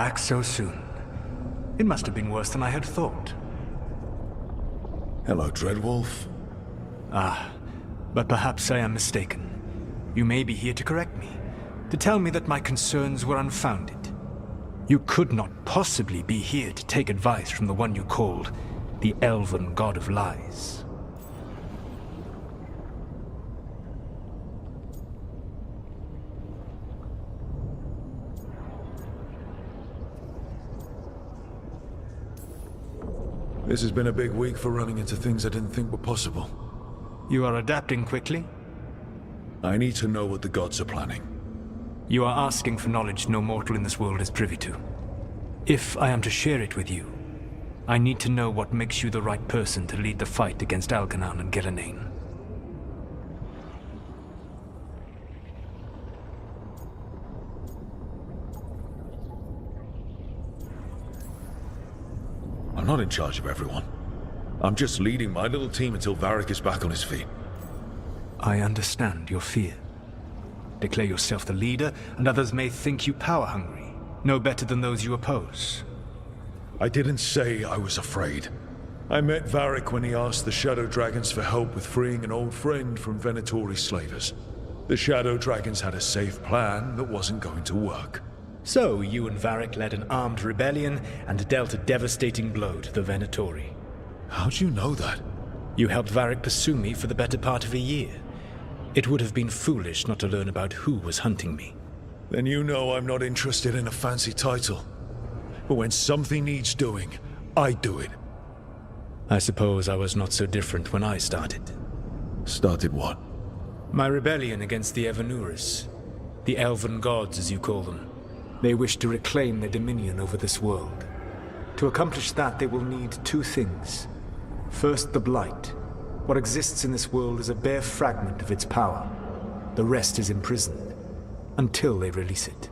Back so soon. It must have been worse than I had thought. Hello, Dreadwolf. Ah, but perhaps I am mistaken. You may be here to correct me, to tell me that my concerns were unfounded. You could not possibly be here to take advice from the one you called the Elven God of Lies. This has been a big week for running into things I didn't think were possible. You are adapting quickly? I need to know what the gods are planning. You are asking for knowledge no mortal in this world is privy to. If I am to share it with you, I need to know what makes you the right person to lead the fight against Algernon and Gillenane. I'm not in charge of everyone. I'm just leading my little team until Varric is back on his feet. I understand your fear. Declare yourself the leader, and others may think you power-hungry, no better than those you oppose. I didn't say I was afraid. I met Varric when he asked the Shadow Dragons for help with freeing an old friend from Venatori's slavers. The Shadow Dragons had a safe plan that wasn't going to work. So, you and Varric led an armed rebellion and dealt a devastating blow to the Venatori. How'd you know that? You helped Varric pursue me for the better part of a year. It would have been foolish not to learn about who was hunting me. Then you know I'm not interested in a fancy title. But when something needs doing, I do it. I suppose I was not so different when I started. Started what? My rebellion against the Evanuris. The Elven Gods, as you call them. They wish to reclaim their dominion over this world. To accomplish that, they will need two things. First, the Blight. What exists in this world is a bare fragment of its power. The rest is imprisoned, until they release it.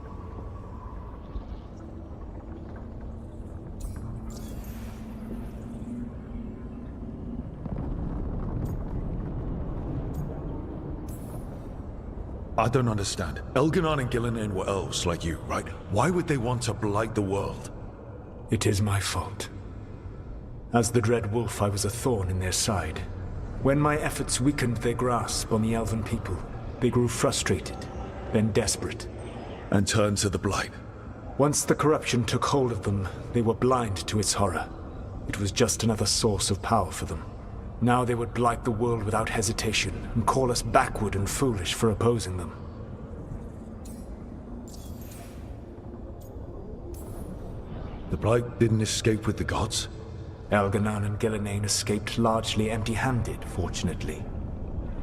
I don't understand. Elgernon and Gillenane were elves like you, right? Why would they want to blight the world? It is my fault. As the Dread Wolf, I was a thorn in their side. When my efforts weakened their grasp on the Elven people, they grew frustrated, then desperate. And turned to the Blight. Once the corruption took hold of them, they were blind to its horror. It was just another source of power for them. Now they would blight the world without hesitation, and call us backward and foolish for opposing them. The Blight didn't escape with the gods? Algernon and Gillenane escaped largely empty-handed, fortunately.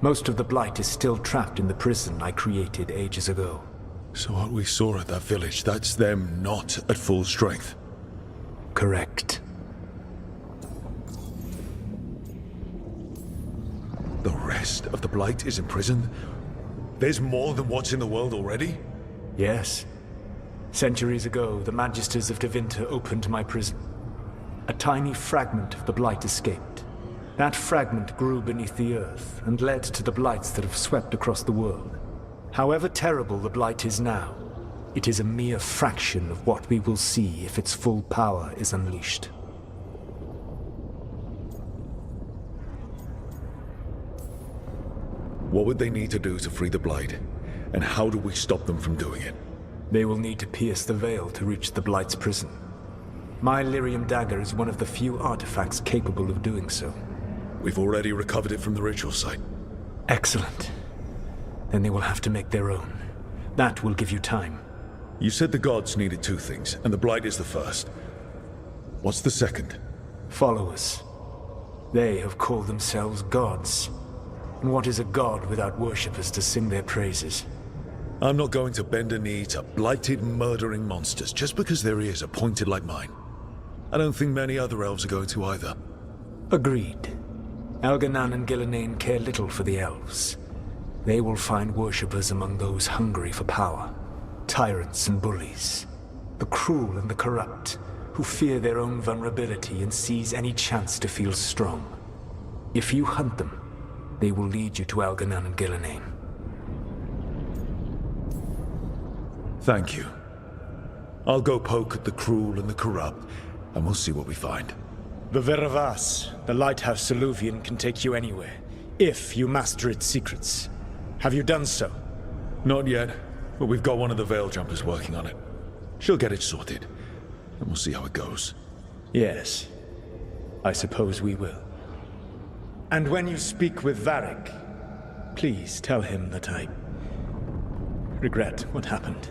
Most of the Blight is still trapped in the prison I created ages ago. So what we saw at that village, that's them not at full strength? Correct. The rest of the Blight is imprisoned? There's more than what's in the world already? Yes. Centuries ago, the Magisters of Tevinter opened my prison. A tiny fragment of the Blight escaped. That fragment grew beneath the earth and led to the Blights that have swept across the world. However terrible the Blight is now, it is a mere fraction of what we will see if its full power is unleashed. What would they need to do to free the Blight? And how do we stop them from doing it? They will need to pierce the veil to reach the Blight's prison. My Lyrium dagger is one of the few artifacts capable of doing so. We've already recovered it from the ritual site. Excellent. Then they will have to make their own. That will give you time. You said the gods needed two things, and the Blight is the first. What's the second? Followers. They have called themselves gods. And what is a god without worshippers to sing their praises? I'm not going to bend a knee to blighted, murdering monsters just because their ears are pointed like mine. I don't think many other elves are going to either. Agreed. Algernon and Gillenane care little for the elves. They will find worshippers among those hungry for power. Tyrants and bullies. The cruel and the corrupt, who fear their own vulnerability and seize any chance to feel strong. If you hunt them, they will lead you to Algernon and Gillenane. Thank you. I'll go poke at the cruel and the corrupt, and we'll see what we find. The Veravas, the lighthouse Soluvian, can take you anywhere, if you master its secrets. Have you done so? Not yet, but we've got one of the Veil Jumpers working on it. She'll get it sorted, and we'll see how it goes. Yes, I suppose we will. And when you speak with Varric, please tell him that I regret what happened.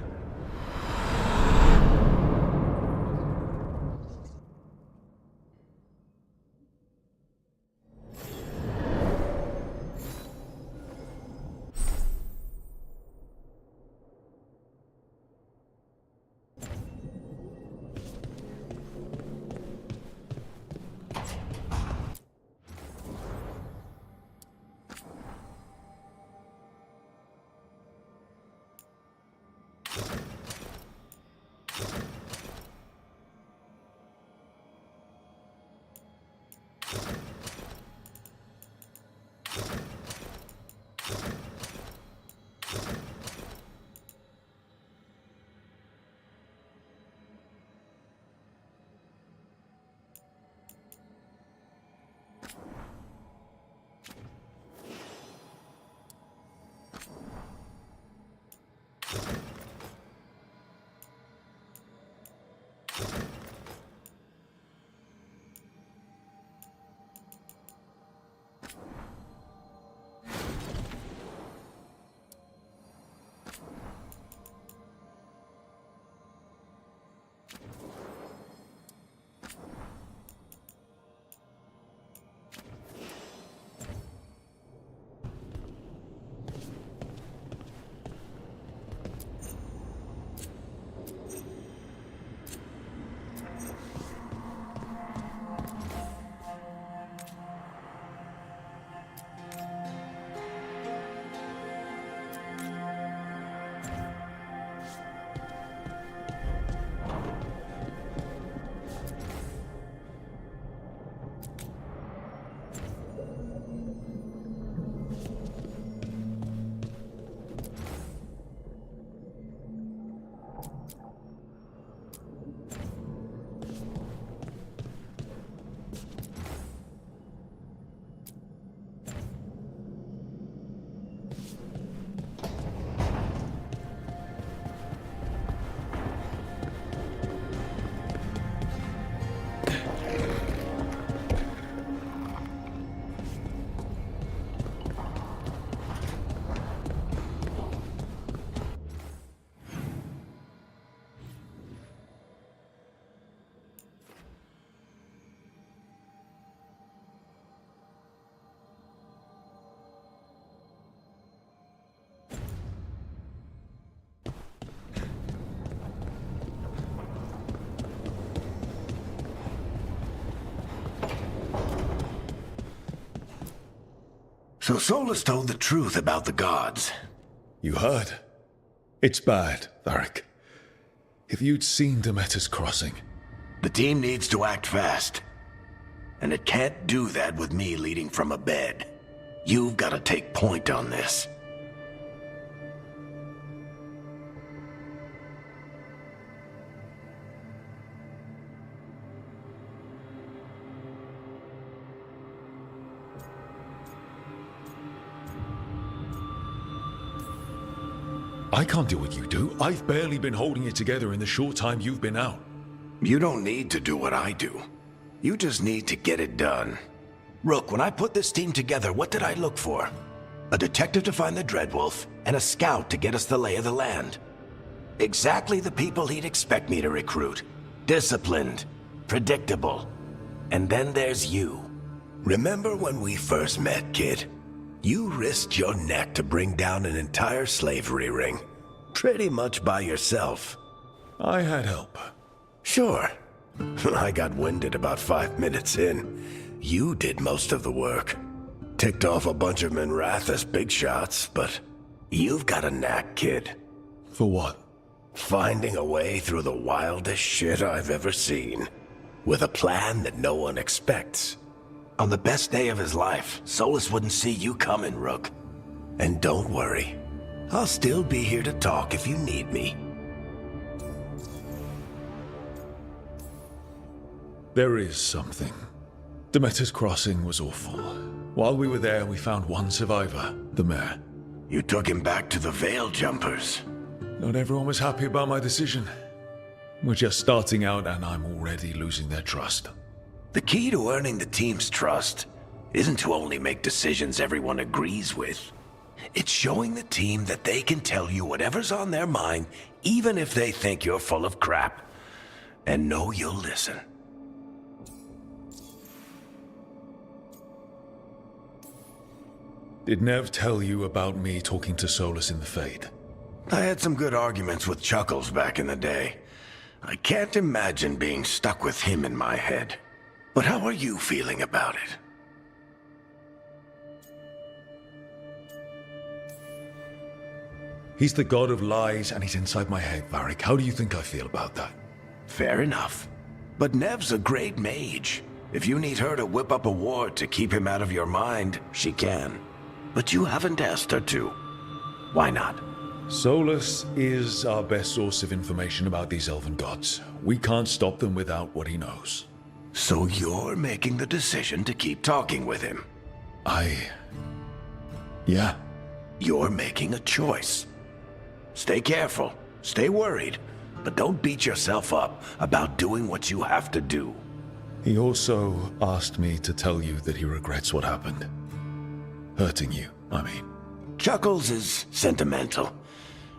So Solus told the truth about the gods. You heard? It's bad, Varric. If you'd seen Demeter's crossing... The team needs to act fast. And it can't do that with me leading from a bed. You've got to take point on this. I can't do what you do. I've barely been holding it together in the short time you've been out. You don't need to do what I do. You just need to get it done. Rook, when I put this team together, what did I look for? A detective to find the Dreadwolf, and a scout to get us the lay of the land. Exactly the people he'd expect me to recruit. Disciplined, predictable. And then there's you. Remember when we first met, kid? You risked your neck to bring down an entire slavery ring. Pretty much by yourself. I had help. Sure. I got winded about 5 minutes in. You did most of the work. Ticked off a bunch of Minrathous big shots, but you've got a knack, kid. For what? Finding a way through the wildest shit I've ever seen. With a plan that no one expects. On the best day of his life, Solus wouldn't see you coming, Rook. And don't worry. I'll still be here to talk if you need me. There is something. Demeter's Crossing was awful. While we were there, we found one survivor, the mayor. You took him back to the Veil Jumpers. Not everyone was happy about my decision. We're just starting out and I'm already losing their trust. The key to earning the team's trust isn't to only make decisions everyone agrees with. It's showing the team that they can tell you whatever's on their mind, even if they think you're full of crap, and know you'll listen. Did Nev tell you about me talking to Solus in the Fade? I had some good arguments with Chuckles back in the day. I can't imagine being stuck with him in my head. But how are you feeling about it? He's the god of lies and he's inside my head, Varric. How do you think I feel about that? Fair enough. But Nev's a great mage. If you need her to whip up a ward to keep him out of your mind, she can. But you haven't asked her to. Why not? Solus is our best source of information about these elven gods. We can't stop them without what he knows. So you're making the decision to keep talking with him? Yeah. You're making a choice. Stay careful, stay worried, but don't beat yourself up about doing what you have to do. He also asked me to tell you that he regrets what happened. Hurting you, I mean. Chuckles is sentimental.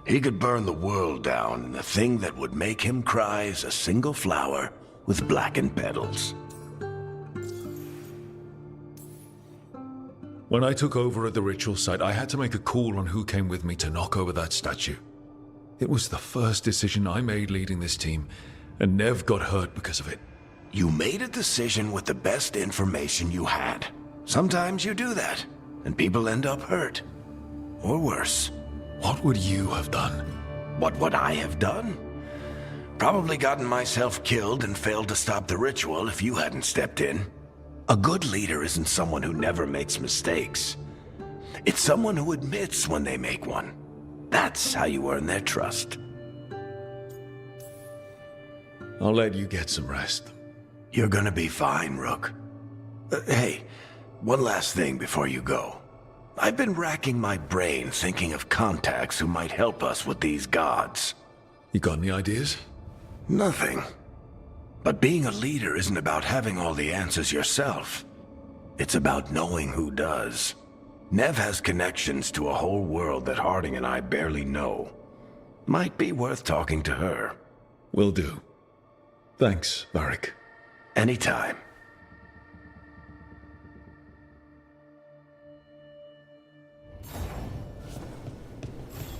He could burn the world down, and the thing that would make him cry is a single flower with blackened petals. When I took over at the ritual site, I had to make a call on who came with me to knock over that statue. It was the first decision I made leading this team, and Nev got hurt because of it. You made a decision with the best information you had. Sometimes you do that, and people end up hurt. Or worse. What would you have done? What would I have done? Probably gotten myself killed and failed to stop the ritual if you hadn't stepped in. A good leader isn't someone who never makes mistakes. It's someone who admits when they make one. That's how you earn their trust. I'll let you get some rest. You're gonna be fine, Rook. Hey, one last thing before you go. I've been racking my brain thinking of contacts who might help us with these gods. You got any ideas? Nothing. But being a leader isn't about having all the answers yourself. It's about knowing who does. Nev has connections to a whole world that Harding and I barely know. Might be worth talking to her. Will do. Thanks, Varric. Anytime.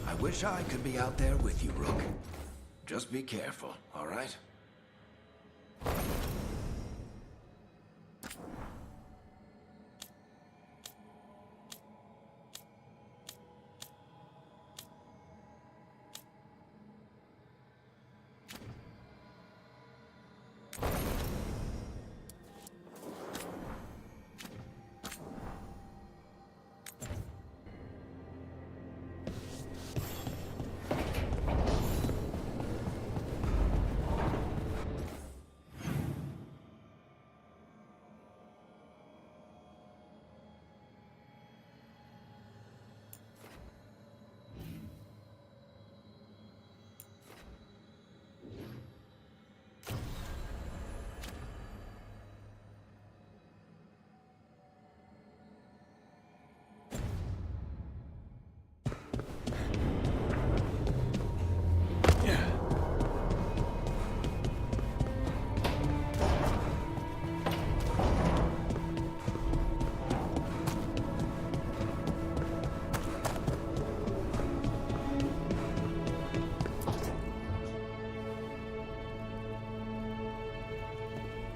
I wish I could be out there with you, Rook. Just be careful, all right?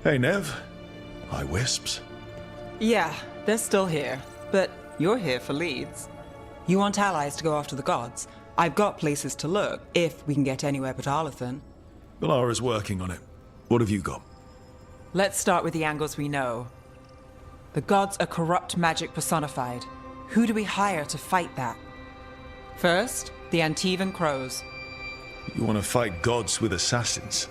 Hey, Nev. Hi, Wisps. Yeah, they're still here, but you're here for leads. You want allies to go after the gods? I've got places to look, if we can get anywhere but Arlathan. Valara's working on it. What have you got? Let's start with the angles we know. The gods are corrupt magic personified. Who do we hire to fight that? First, the Antivan Crows. You want to fight gods with assassins?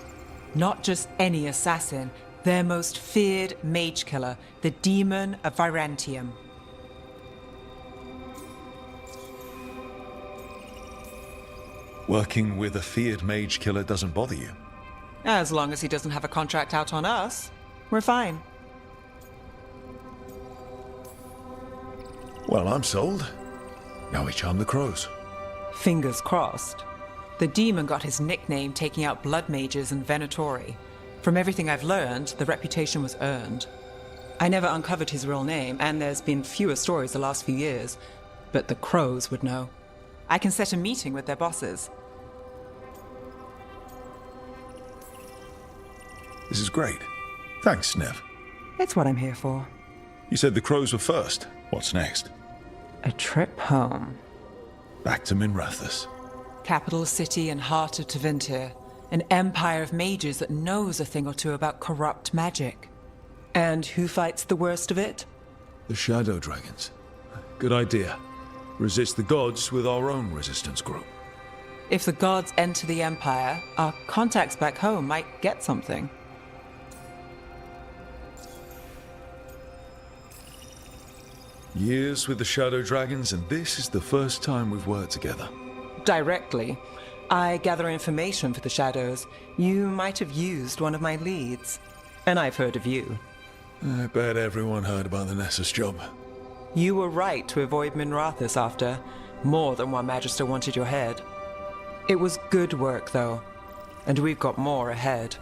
Not just any assassin, Their most feared mage killer, the Demon of Virantium. Working with a feared mage killer doesn't bother you? As long as he doesn't have a contract out on us, we're fine. Well, I'm sold. Now we charm the crows. Fingers crossed. The demon got his nickname taking out blood mages and Venatori. From everything I've learned, the reputation was earned. I never uncovered his real name, and there's been fewer stories the last few years, but the crows would know. I can set a meeting with their bosses. This is great. Thanks, Nev. It's what I'm here for. You said the crows were first. What's next? A trip home. Back to Minrathous. Capital city and heart of Tevinter. An empire of mages that knows a thing or two about corrupt magic. And who fights the worst of it? The Shadow Dragons. Good idea. Resist the gods with our own resistance group. If the gods enter the empire, our contacts back home might get something. Years with the Shadow Dragons, and this is the first time we've worked together. Directly. I gather information for the Shadows. You might have used one of my leads. And I've heard of you. I bet everyone heard about the Nessus job. You were right to avoid Minrathous after. More than one Magister wanted your head. It was good work, though. And we've got more ahead.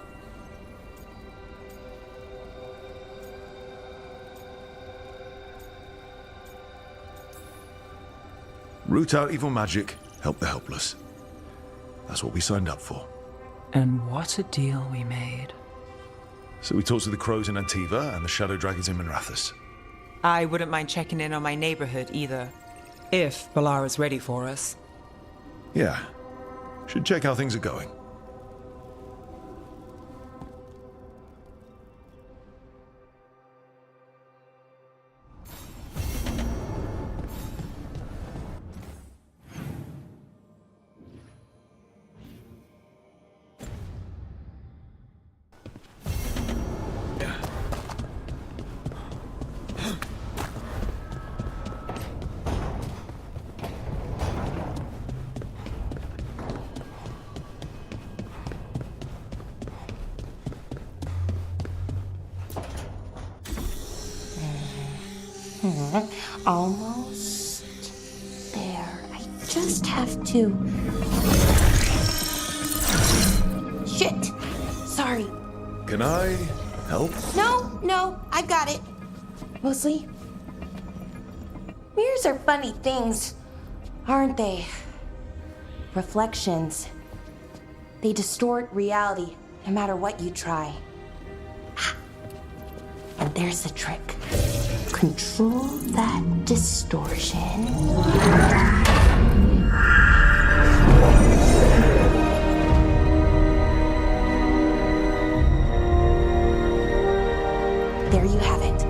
Root out evil magic, help the helpless. That's what we signed up for. And what a deal we made. So we talked to the crows in Antiva and the Shadow Dragons in Minrathous. I wouldn't mind checking in on my neighborhood either. If Balara's ready for us. Yeah. Should check how things are going. Almost there. I just have to... Shit! Sorry. Can I help? No, I've got it. Mostly. Mirrors are funny things, aren't they? Reflections. They distort reality, no matter what you try. And there's the trick. Control that distortion. There you have it.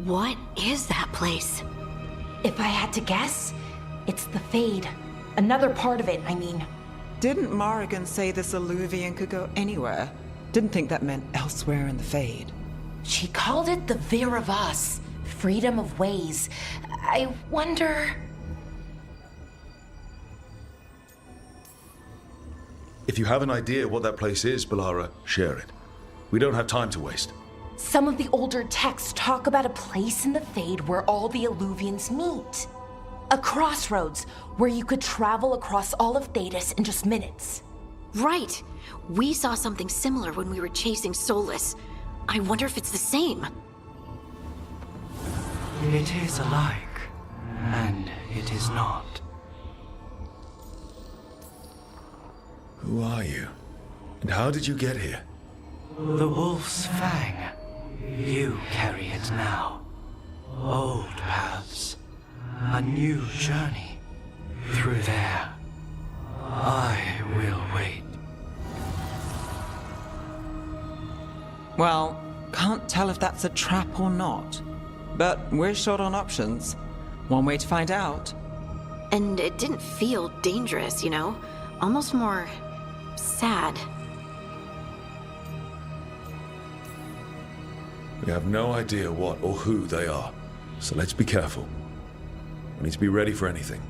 What is that place? If I had to guess, it's the Fade. Another part of it, I mean. Didn't Morrigan say this Alluvian could go anywhere? Didn't think that meant elsewhere in the Fade. She called it the Vir of Us, freedom of ways. I wonder... If you have an idea what that place is, Balara, share it. We don't have time to waste. Some of the older texts talk about a place in the Fade where all the Alluvians meet. A crossroads where you could travel across all of Thedas in just minutes. Right. We saw something similar when we were chasing Solus. I wonder if it's the same. It is alike, and it is not. Who are you? And how did you get here? The Wolf's Fang. You carry it now. Old paths. A new journey. Through there. I will wait. Well, can't tell if that's a trap or not. But we're short on options. One way to find out. And it didn't feel dangerous, you know? Almost more... sad. We have no idea what or who they are, so let's be careful. We need to be ready for anything.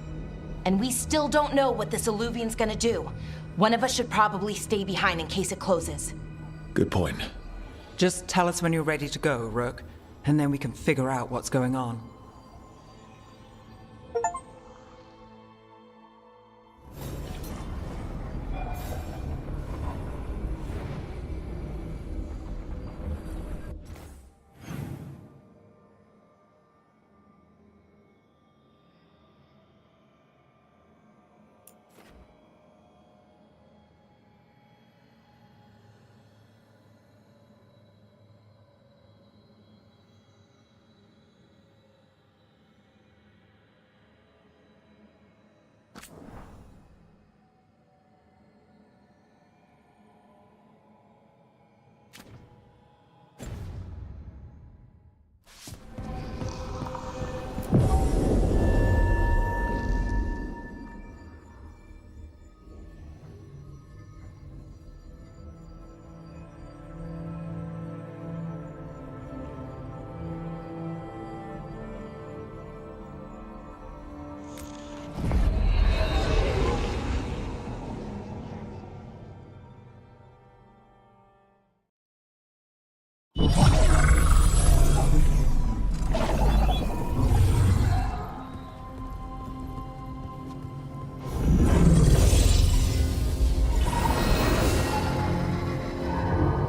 And we still don't know what this Alluvian's gonna do. One of us should probably stay behind in case it closes. Good point. Just tell us when you're ready to go, Rook, and then we can figure out what's going on.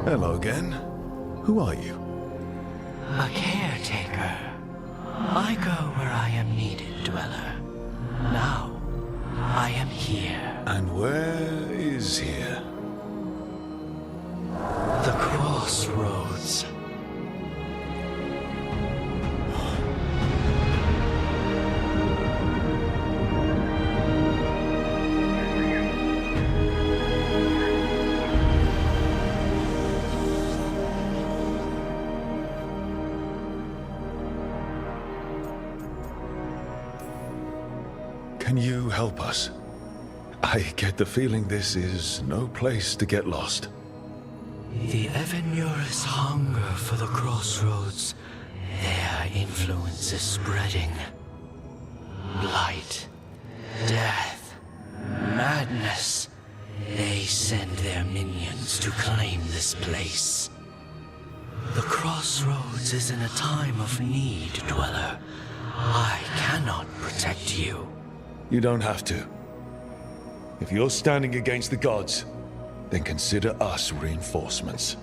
Hello again. Who are you? A caretaker. I go where I am needed, Dweller. Now, I am here. And where is here? The crossroads. Can you help us? I get the feeling this is no place to get lost. The Evenurus hunger for the crossroads. Their influence is spreading. Blight, death, madness. They send their minions to claim this place. The crossroads is in a time of need, Dweller. I cannot protect you. You don't have to. If you're standing against the gods, then consider us reinforcements.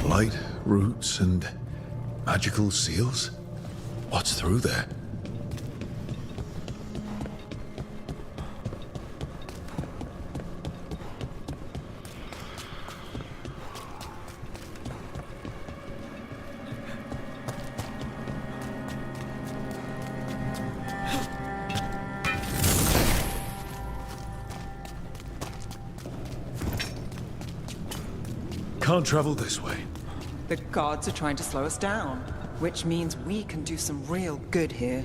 Light, roots, and magical seals? What's through there? Can't travel this way. The gods are trying to slow us down, which means we can do some real good here.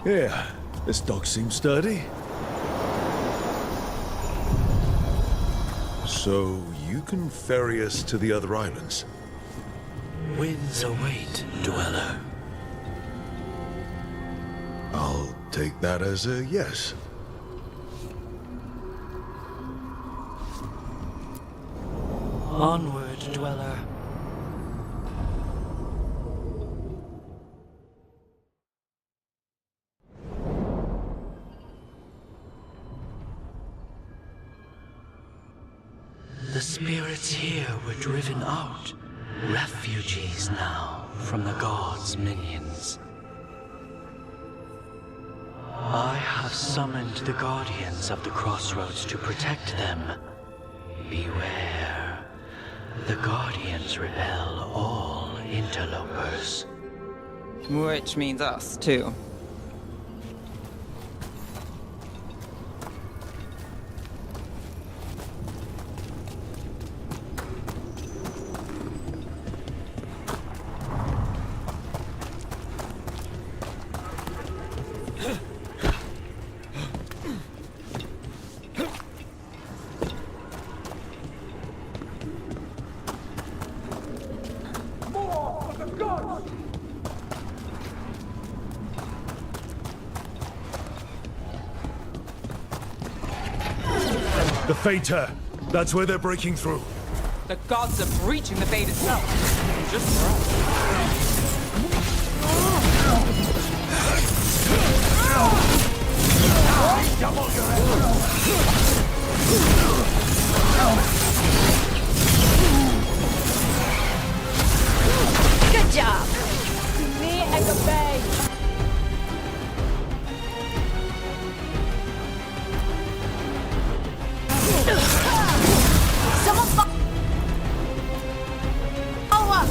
Yeah, this dog seems sturdy. So you can ferry us to the other islands? Winds await, dweller. I'll take that as a yes. Onward, dweller. The spirits here were driven out, refugees now from the gods' minions. I have summoned the guardians of the crossroads to protect them. Beware. The guardians repel all interlopers. Which means us, too. The Fater! That's where they're breaking through. The gods are breaching the Fate itself. Just for us. Good job! Me and the Bay! Someone follow up!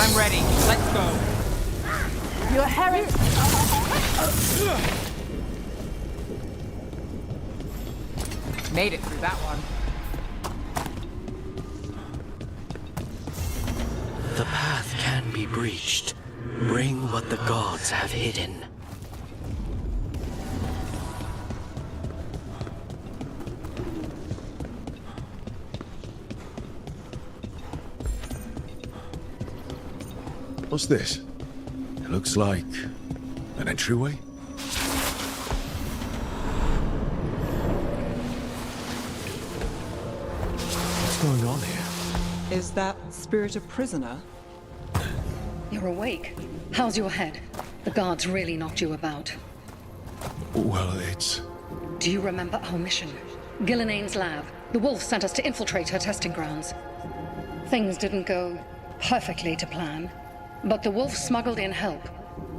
I'm ready. Let's go. Your Harry. Made it through that one. The path can be breached. Bring what the gods have hidden. What's this? It looks like an entryway? What's going on here? Is that spirit a prisoner? You're awake. How's your head? The guards really knocked you about. Well, it's... Do you remember our mission? Gillinane's lab. The wolf sent us to infiltrate her testing grounds. Things didn't go perfectly to plan, but the wolf smuggled in help.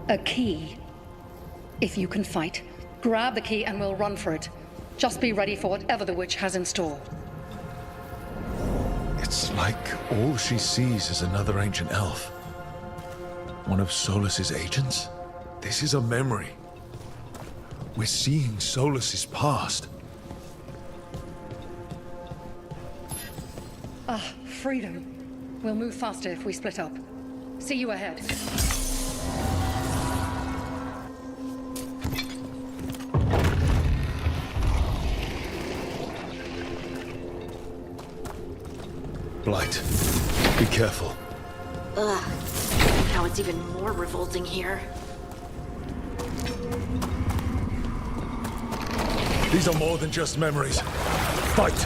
A key. If you can fight, grab the key and we'll run for it. Just be ready for whatever the witch has in store. It's like all she sees is another ancient elf. One of Solus's agents? This is a memory. We're seeing Solus's past. Ah, freedom. We'll move faster if we split up. See you ahead. Blight, be careful. Ugh. Now it's even more revolting here. These are more than just memories. Fight!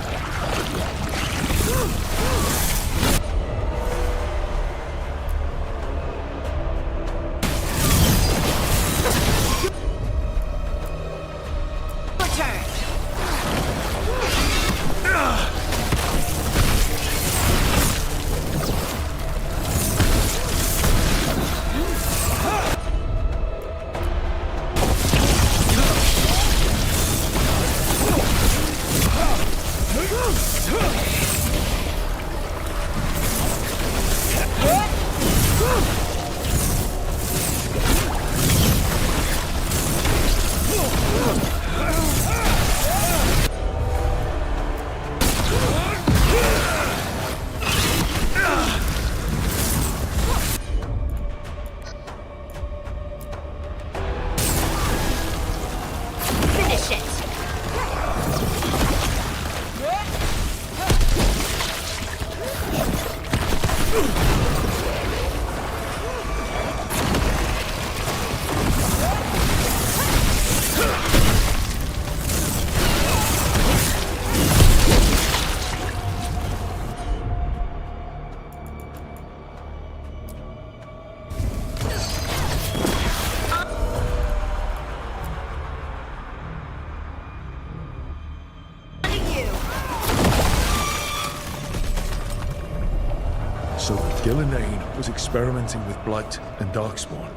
So Gillenane was experimenting with Blight and Darkspawn.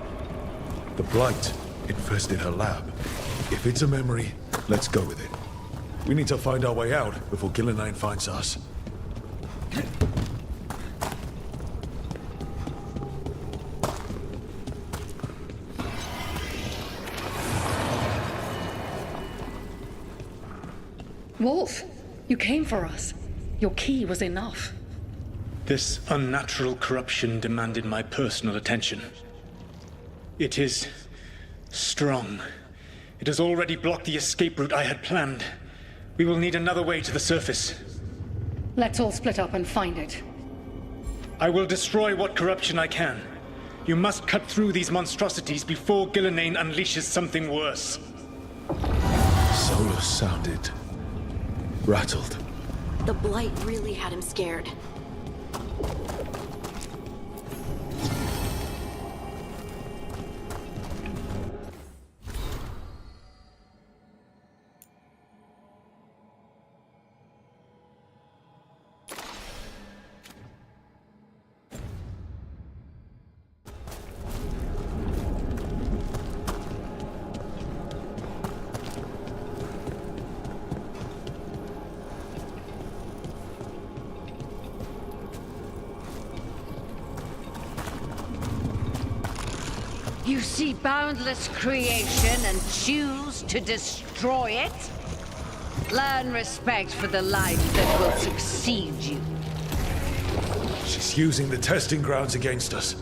The Blight infested her lab. If it's a memory, let's go with it. We need to find our way out before Gillenane finds us. Wolf, you came for us. Your key was enough. This unnatural corruption demanded my personal attention. It is strong. It has already blocked the escape route I had planned. We will need another way to the surface. Let's all split up and find it. I will destroy what corruption I can. You must cut through these monstrosities before Gillenane unleashes something worse. Solus sounded rattled. The Blight really had him scared. You see boundless creation and choose to destroy it? Learn respect for the life that will succeed you. She's using the testing grounds against us.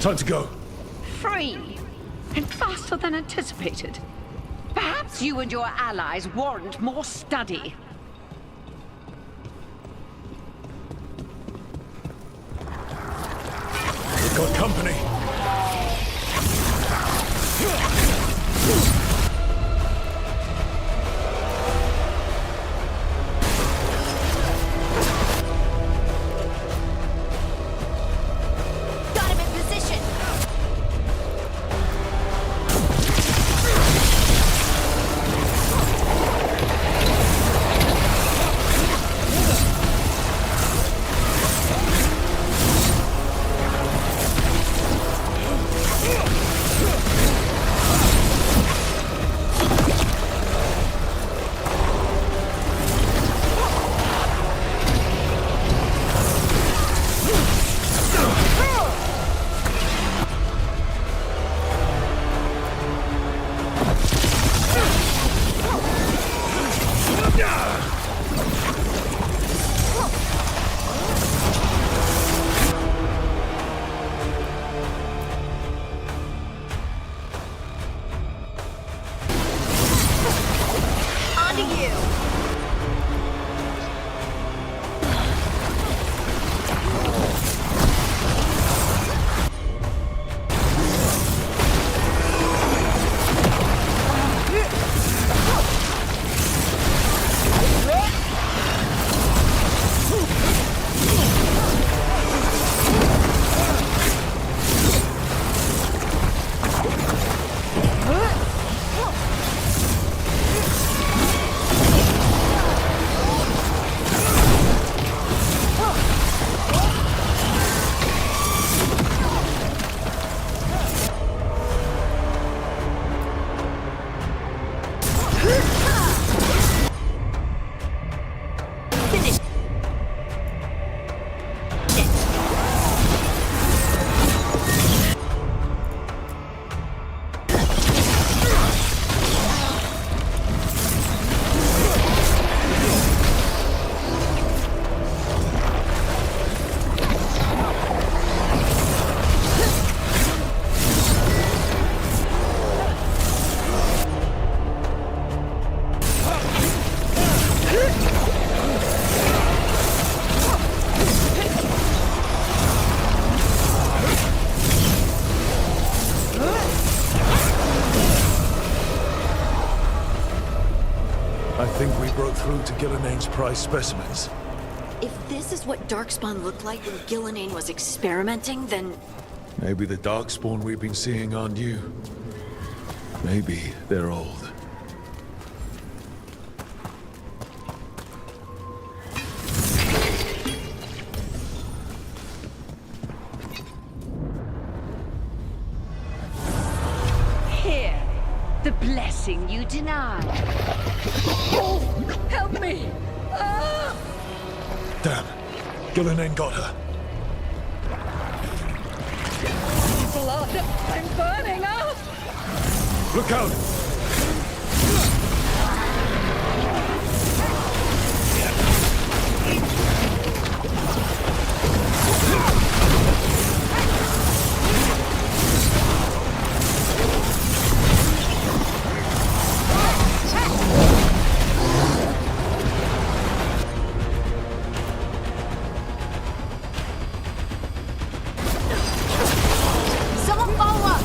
Time to go. Free, and faster than anticipated. Perhaps you and your allies warrant more study. We've got company. Got him in position. I think we broke through to Gillinane's prize specimens. If this is what Darkspawn looked like when Gillinane was experimenting, then... Maybe the Darkspawn we've been seeing aren't new. Maybe they're old. Here, the blessing you denied. Oh, help me! Ah! Damn. Gillinane got her. Blood! I'm burning up! Look out! Someone follow up!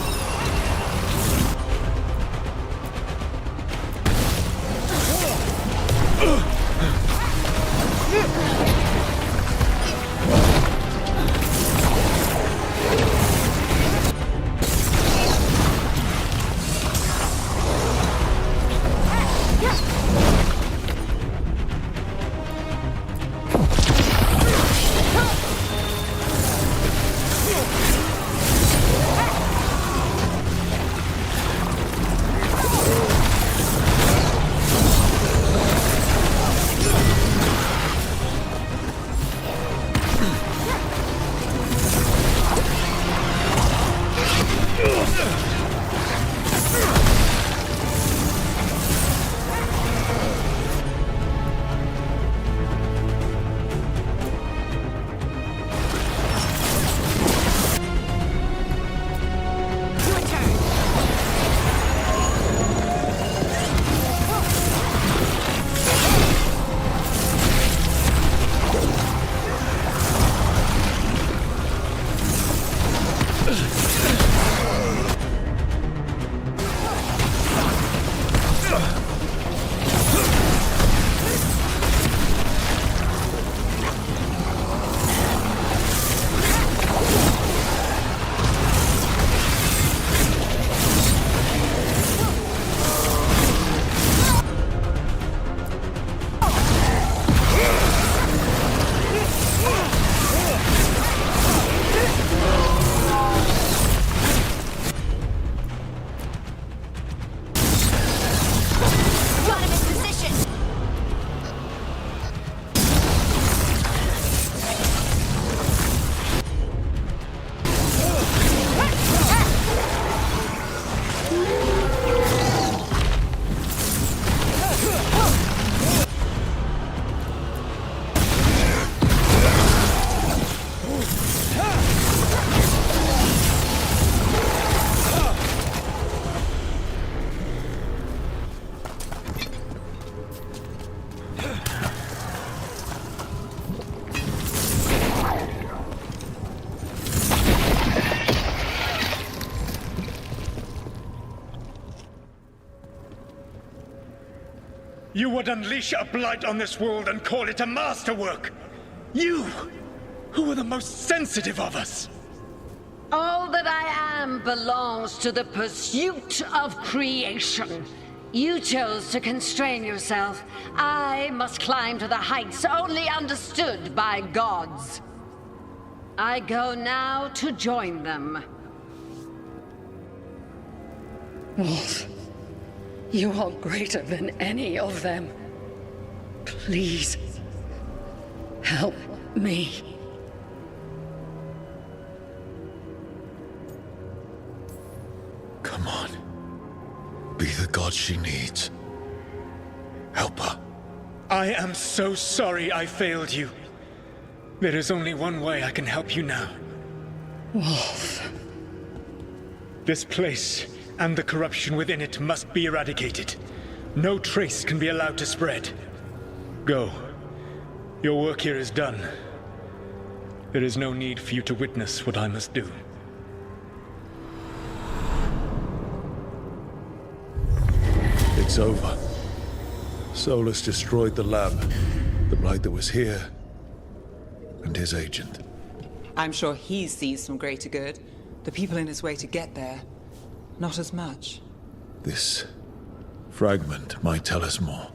You would unleash a blight on this world and call it a masterwork! You, who were the most sensitive of us! All that I am belongs to the pursuit of creation. You chose to constrain yourself. I must climb to the heights only understood by gods. I go now to join them. Wolf, you are greater than any of them. Please, help me. Come on. Be the god she needs. Help her. I am so sorry I failed you. There is only one way I can help you now. Wolf. This place and the corruption within it must be eradicated. No trace can be allowed to spread. Go. Your work here is done. There is no need for you to witness what I must do. It's over. Solus destroyed the lab, the blight that was here, and his agent. I'm sure he sees some greater good. The people in his way to get there, not as much. This fragment might tell us more.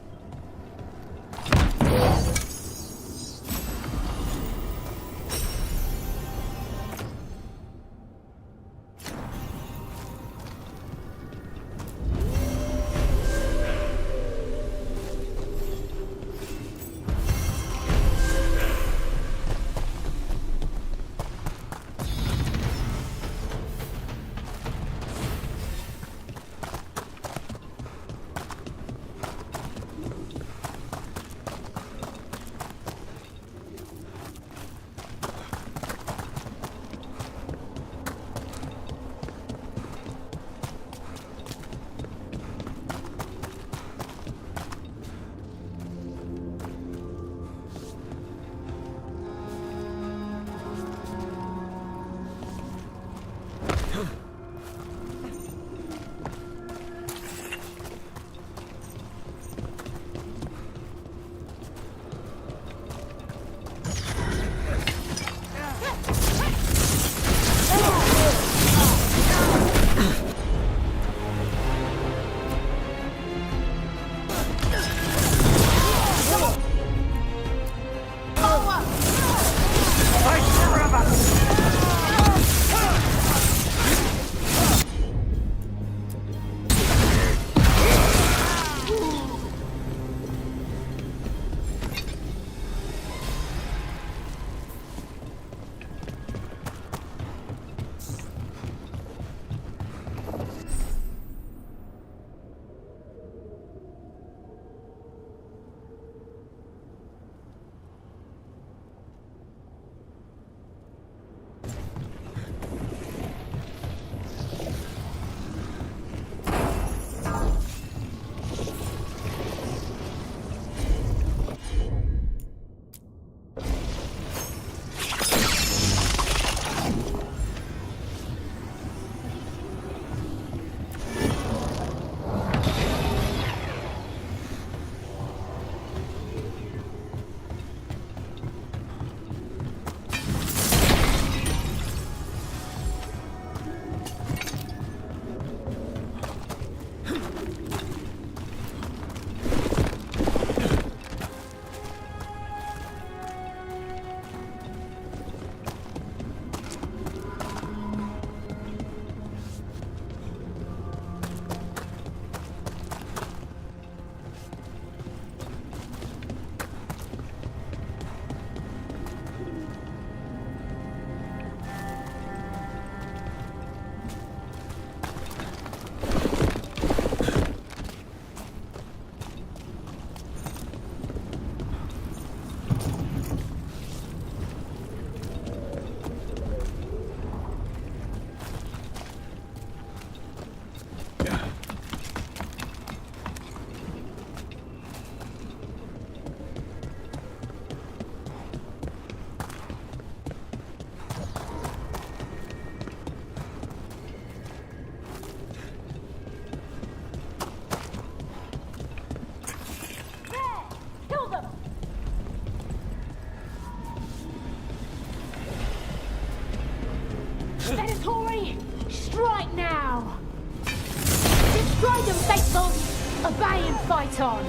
Obey and fight on!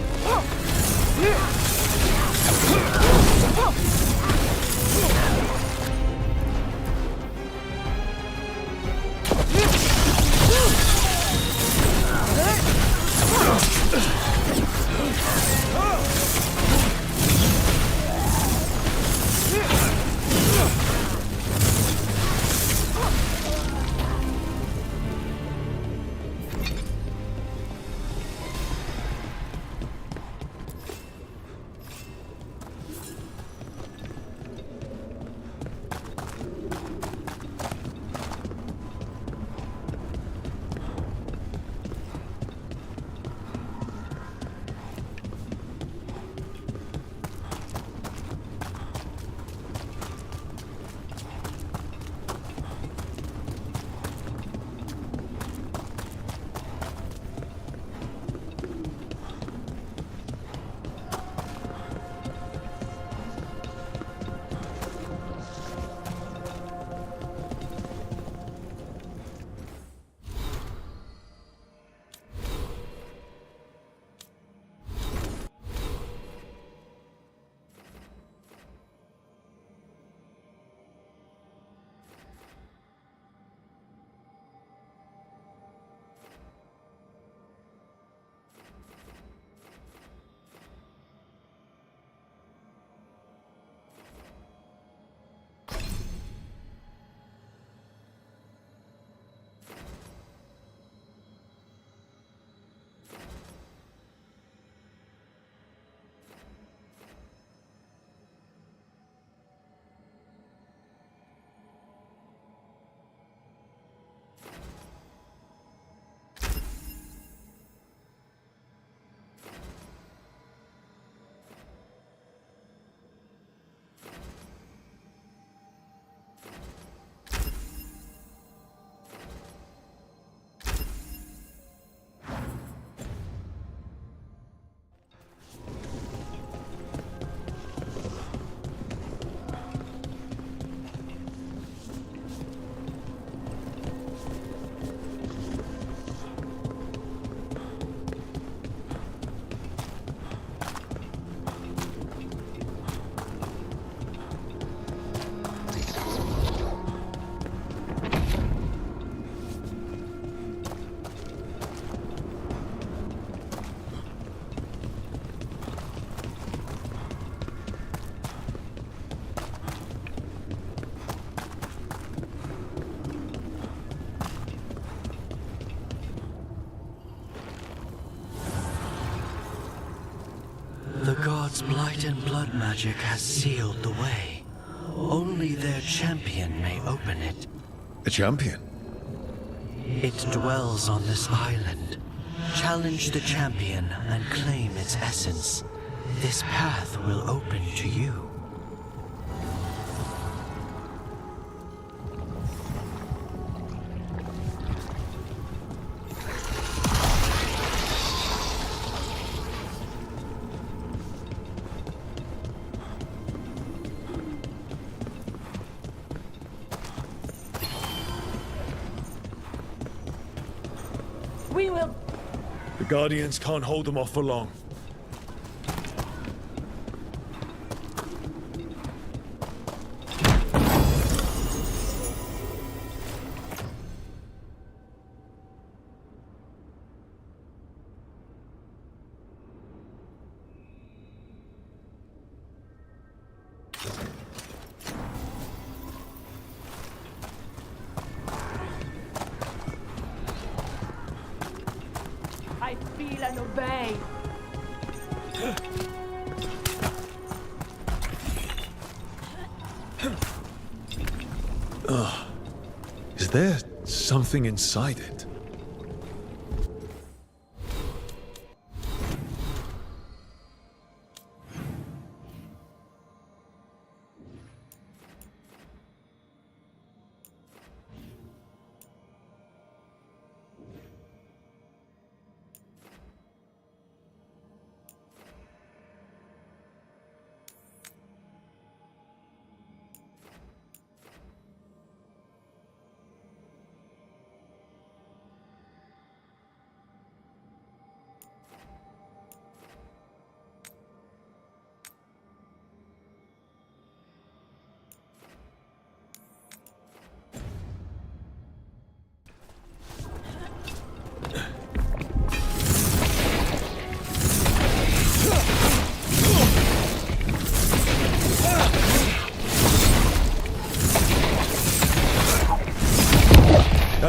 The gods' blight and blood magic has sealed the way. Only their champion may open it. A champion? It dwells on this island. Challenge the champion and claim its essence. This path will open to you. We will... The Guardians can't hold them off for long. I feel and obey. Is there something inside it?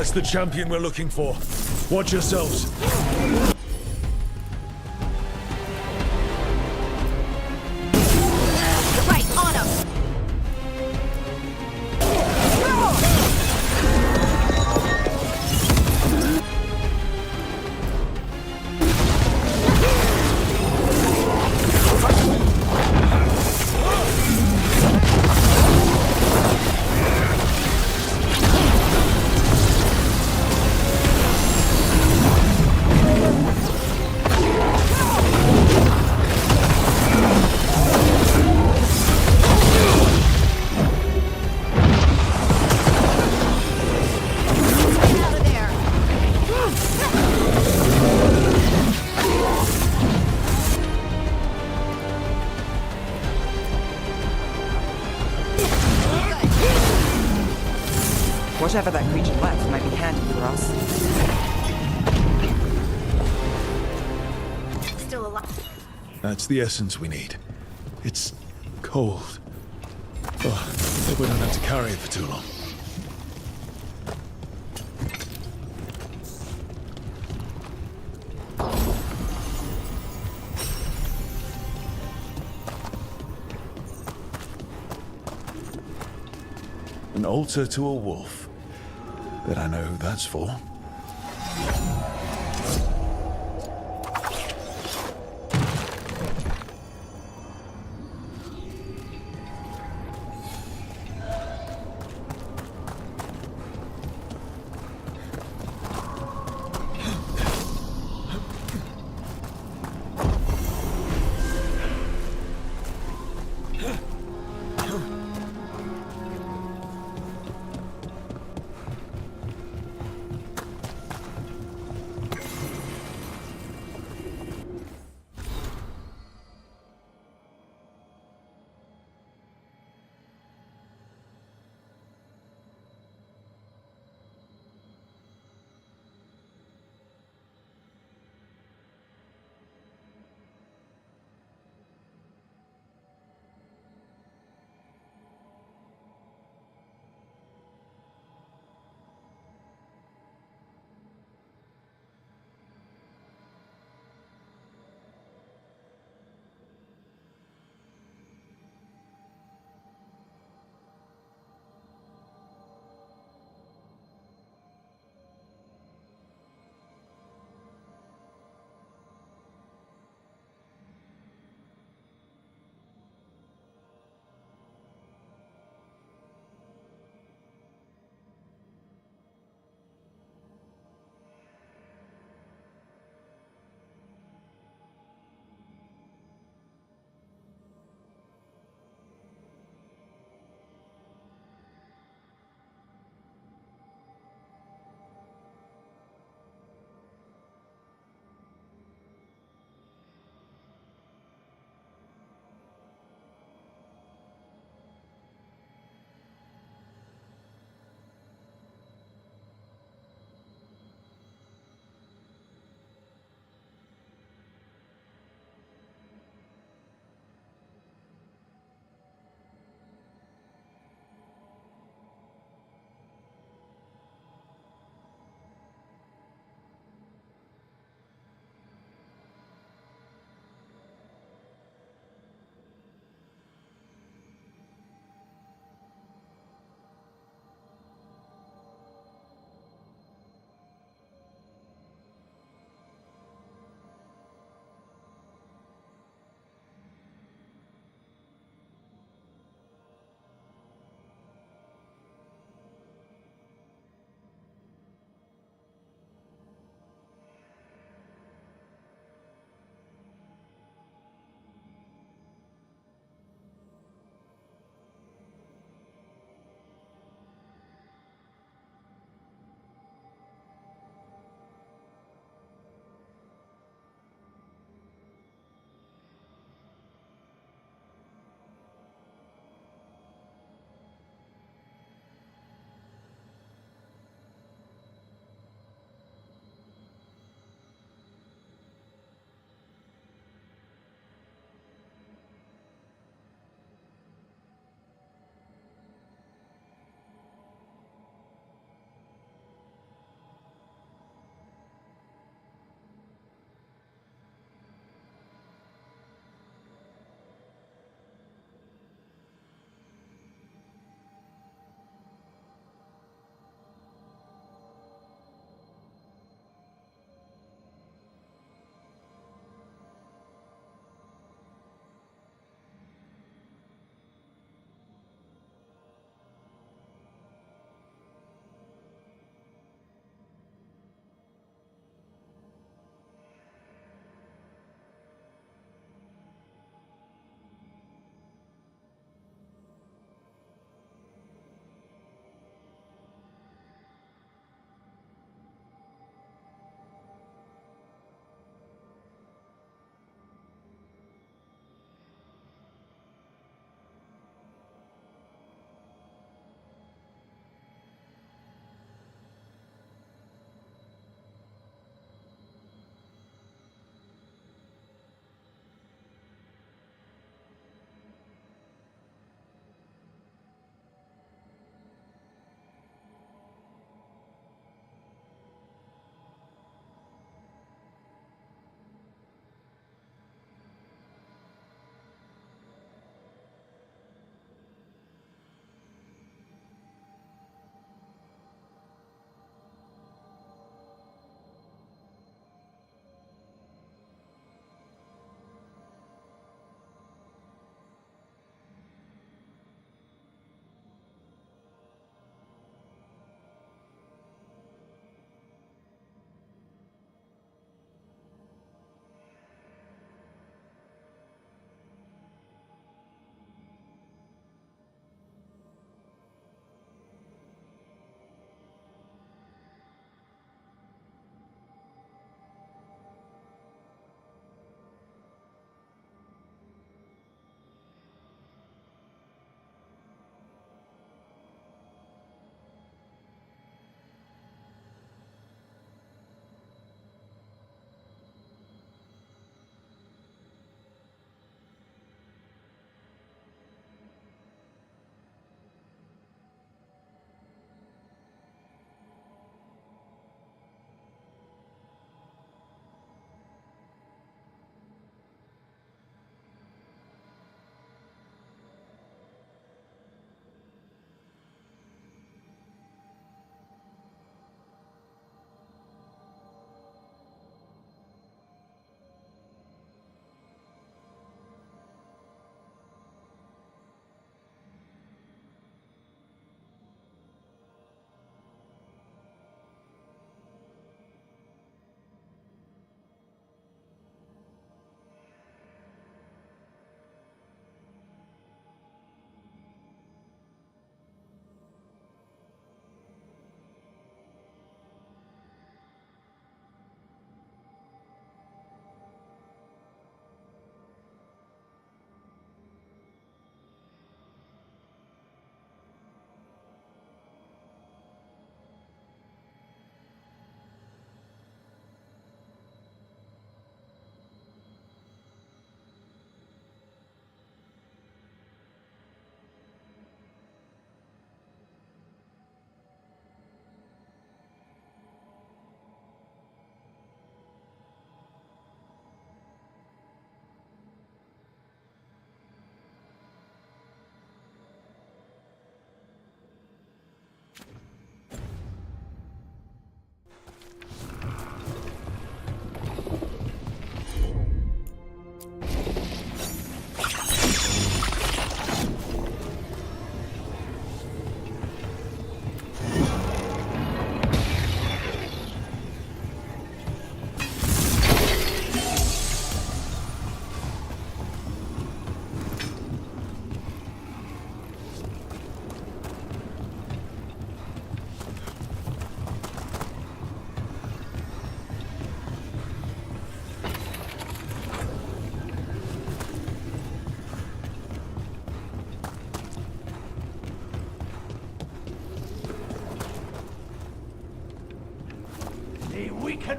That's the champion we're looking for. Watch yourselves. Right, on him! Whatever that creature left might be handy for us. Still alive. That's the essence we need. It's cold. Oh, hope we don't have to carry it for too long. An altar to a wolf. Bet I know who that's for.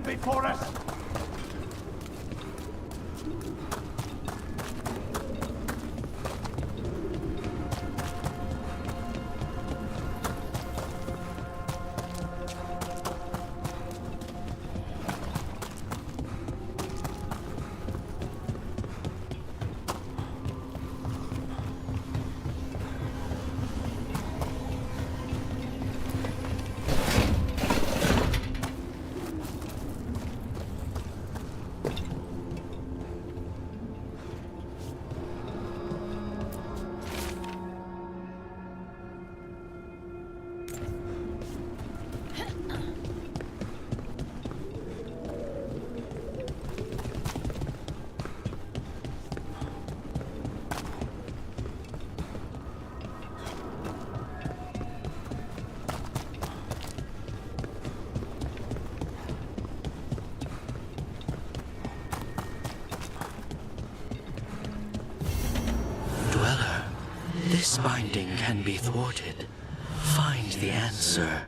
before us! This binding can be thwarted. Find the answer.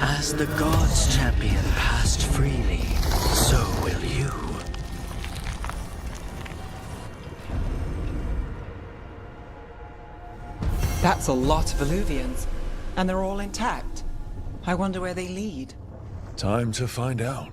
As the gods' champion passed freely, so will you. That's a lot of Illuvians, and they're all intact. I wonder where they lead. Time to find out.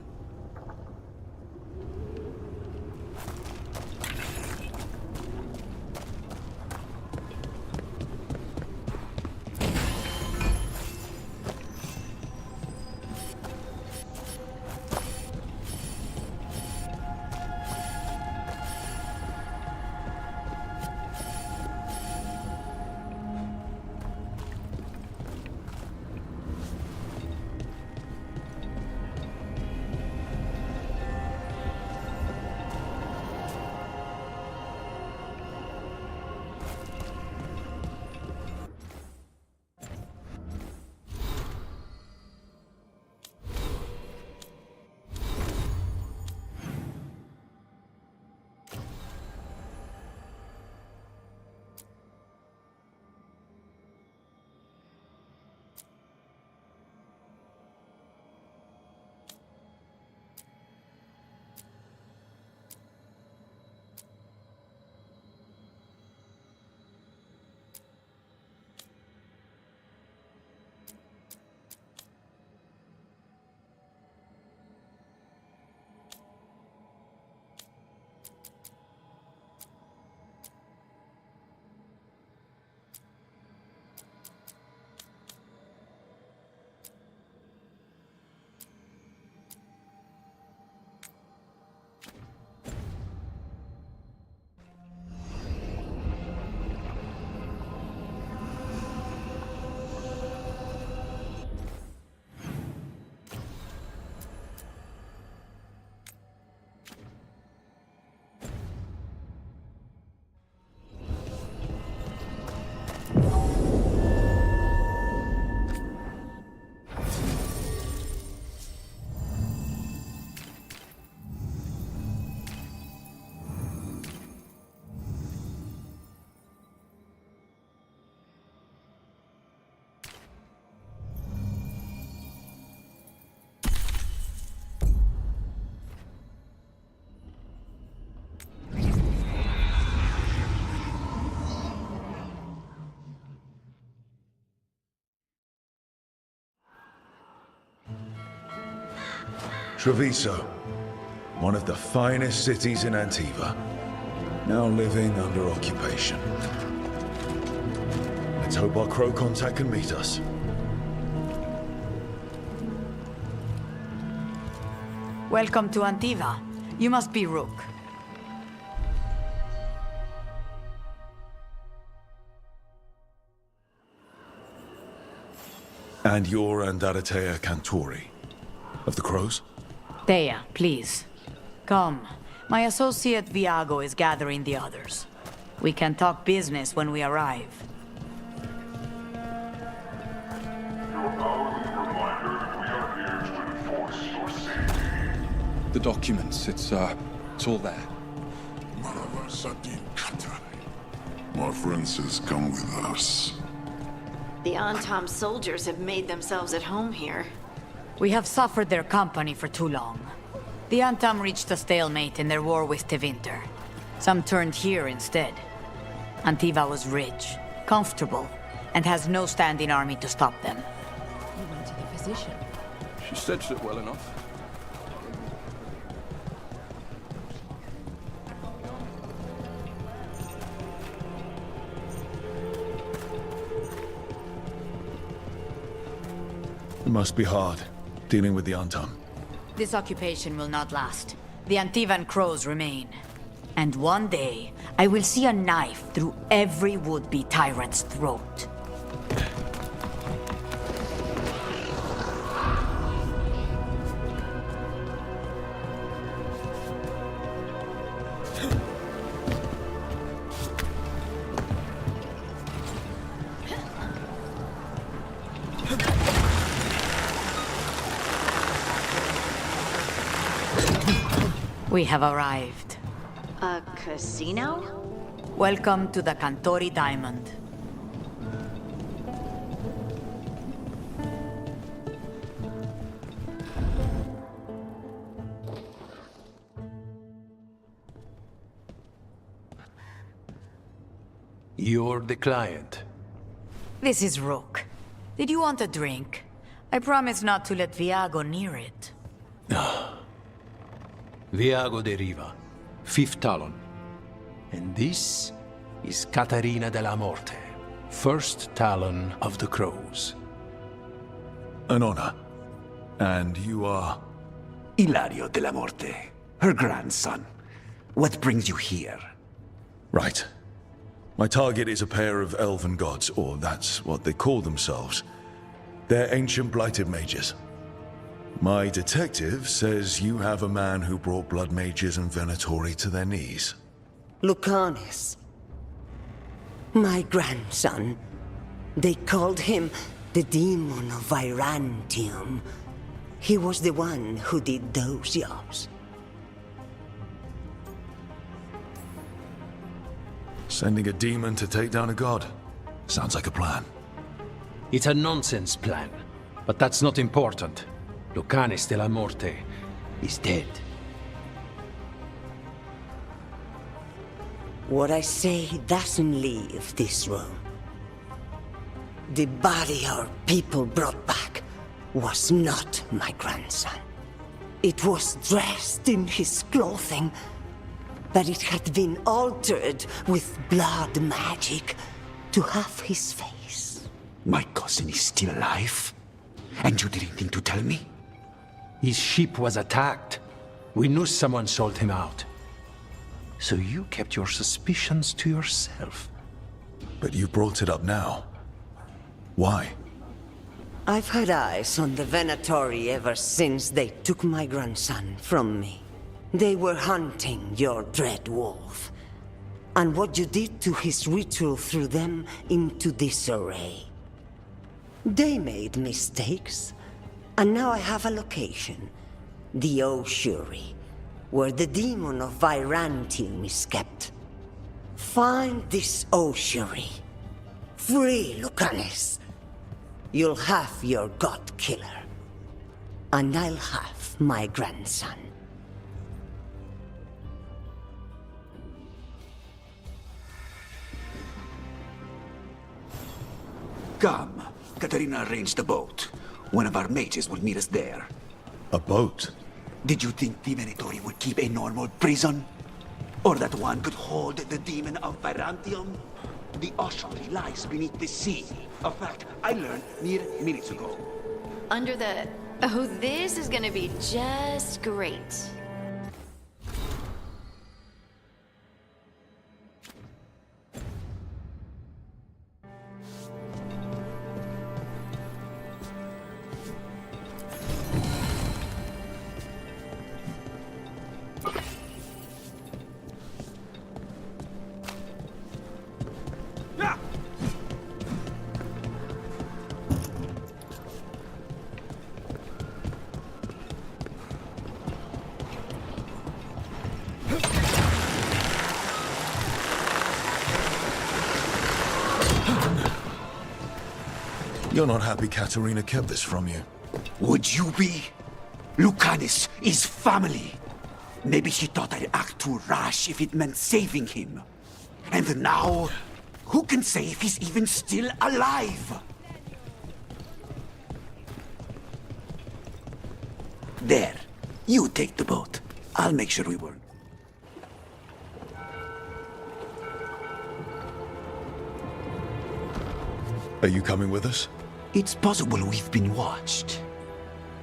Treviso, one of the finest cities in Antiva, now living under occupation. Let's hope our crow contact can meet us. Welcome to Antiva. You must be Rook. And you're Andaratea Cantori, of the Crows? Thea, please. Come. My associate Viago is gathering the others. We can talk business when we arrive. The documents, it's all there. My friend says come with us. The Antam soldiers have made themselves at home here. We have suffered their company for too long. The Antam reached a stalemate in their war with Tevinter. Some turned here instead. Antiva was rich, comfortable, and has no standing army to stop them. You went to the physician. She stitched it well enough. It must be hard, dealing with the Antam. This occupation will not last. The Antivan crows remain. And one day, I will see a knife through every would-be tyrant's throat. We have arrived. A casino? Welcome to the Cantori Diamond. You're the client. This is Rook. Did you want a drink? I promise not to let Viago near it. Viago de Riva, 5th Talon. And this is Catarina de la Morte, 1st Talon of the Crows. An honor. And you are? Ilario de la Morte, her grandson. What brings you here? Right. My target is a pair of elven gods, or that's what they call themselves. They're ancient blighted mages. My detective says you have a man who brought blood mages and Venatori to their knees. Lucanus. My grandson. They called him the Demon of Virantium. He was the one who did those jobs. Sending a demon to take down a god. Sounds like a plan. It's a nonsense plan, but that's not important. Lucanus de la Morte is dead. What I say doesn't leave this room. The body our people brought back was not my grandson. It was dressed in his clothing, but it had been altered with blood magic to have his face. My cousin is still alive? And you didn't think to tell me? His ship was attacked. We knew someone sold him out. So you kept your suspicions to yourself. But you brought it up now. Why? I've had eyes on the Venatori ever since they took my grandson from me. They were hunting your dread wolf. And what you did to his ritual threw them into disarray. They made mistakes. And now I have a location. The Ossuary, where the demon of Virantium is kept. Find this Ossuary. Free Lucanus. You'll have your god killer. And I'll have my grandson. Come. Katarina arranged a boat. One of our mages will meet us there. A boat? Did you think the Venatori would keep a normal prison? Or that one could hold the demon of Virantium? The ossuary lies beneath the sea. A fact I learned mere minutes ago. Under the... Oh, this is gonna be just great. You're not happy Katerina kept this from you. Would you be? Lucanus is family. Maybe she thought I'd act too rash if it meant saving him. And now, who can say if he's even still alive? There. You take the boat. I'll make sure we weren't. Are you coming with us? It's possible we've been watched.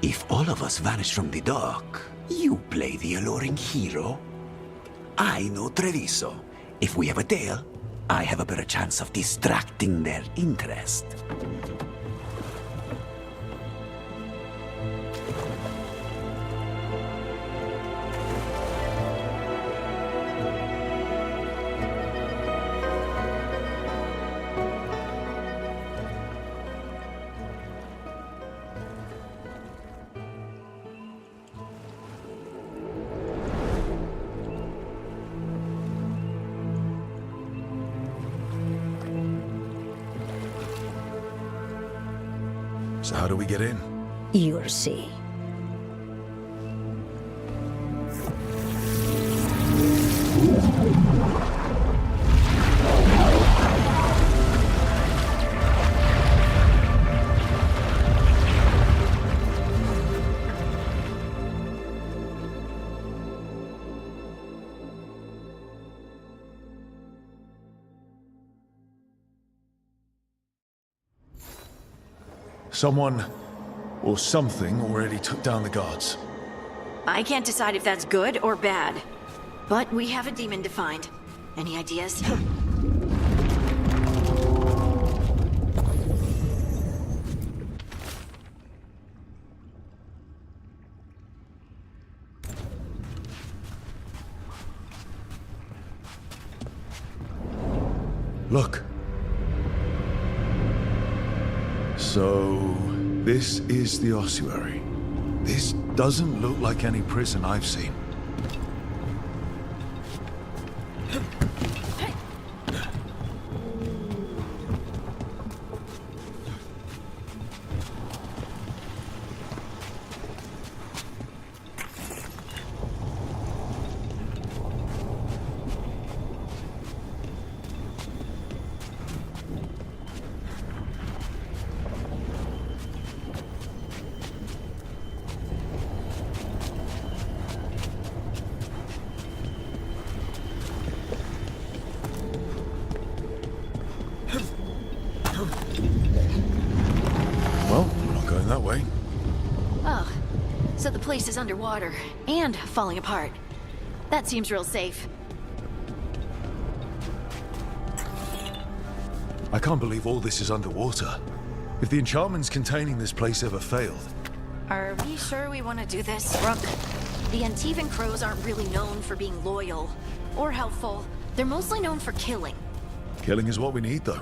If all of us vanish from the dock, you play the alluring hero. I know Treviso. If we have a tail, I have a better chance of distracting their interest. So how do we get in? You'll see. Someone or something already took down the guards. I can't decide if that's good or bad. But we have a demon to find. Any ideas? Look. So, this is the ossuary. This doesn't look like any prison I've seen. Oh, so the place is underwater and falling apart. That seems real safe. I can't believe all this is underwater. If the enchantments containing this place ever failed. Are we sure we want to do this, Rook? The Antivan Crows aren't really known for being loyal or helpful. They're mostly known for killing. Killing is what we need, though.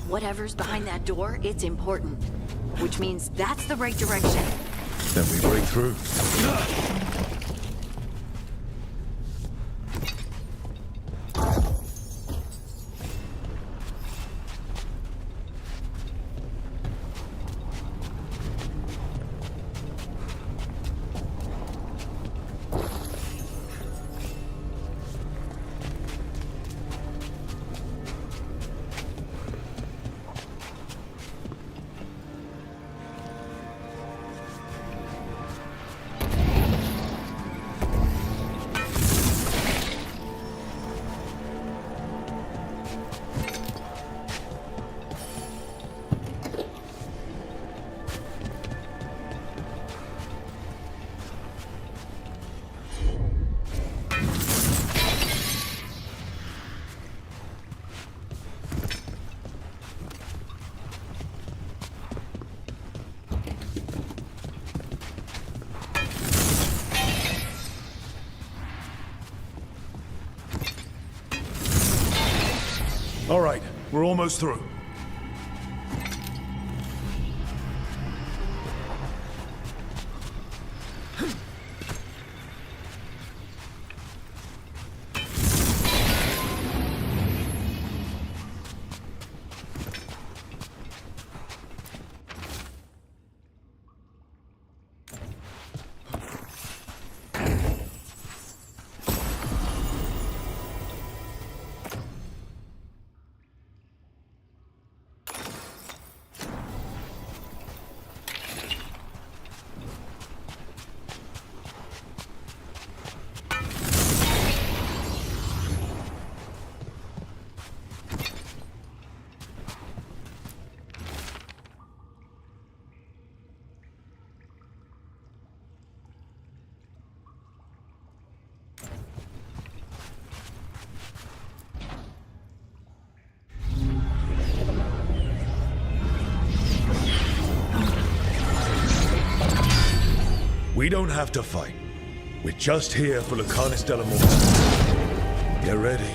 Whatever's behind that door, it's important. Which means that's the right direction. Then we break through. All right, we're almost through. We don't have to fight. We're just here for Lucanus de la Morte. Get ready.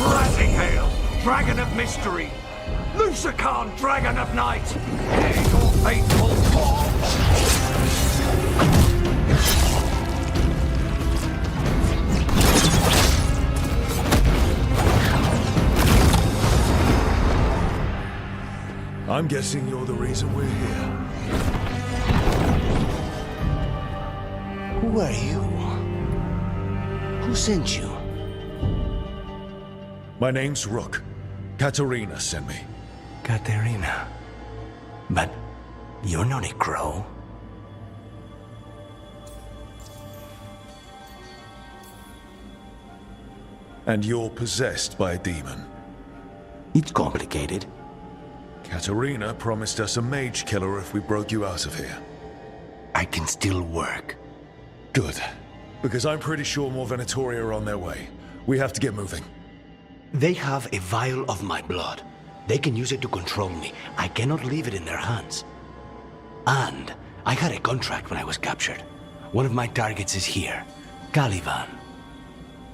Rising Hail, Dragon of Mystery! Lucican, Dragon of Night! Hear your fateful call! I'm guessing you're the reason we're here. Who are you? Who sent you? My name's Rook. Katerina sent me. Katerina. But you're not a crow. And you're possessed by a demon. It's complicated. Katerina promised us a mage killer if we broke you out of here. I can still work. Good. Because I'm pretty sure more Venatori are on their way. We have to get moving. They have a vial of my blood. They can use it to control me. I cannot leave it in their hands. And I had a contract when I was captured. One of my targets is here. Caliban.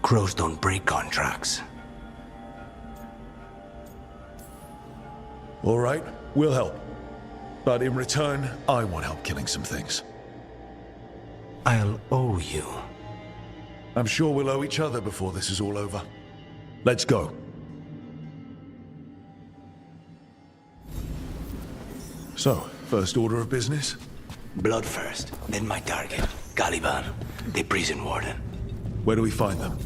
Crows don't break contracts. All right, we'll help. But in return, I want help killing some things. I'll owe you. I'm sure we'll owe each other before this is all over. Let's go. So, first order of business? Blood first, then my target. Caliban, the prison warden. Where do we find them?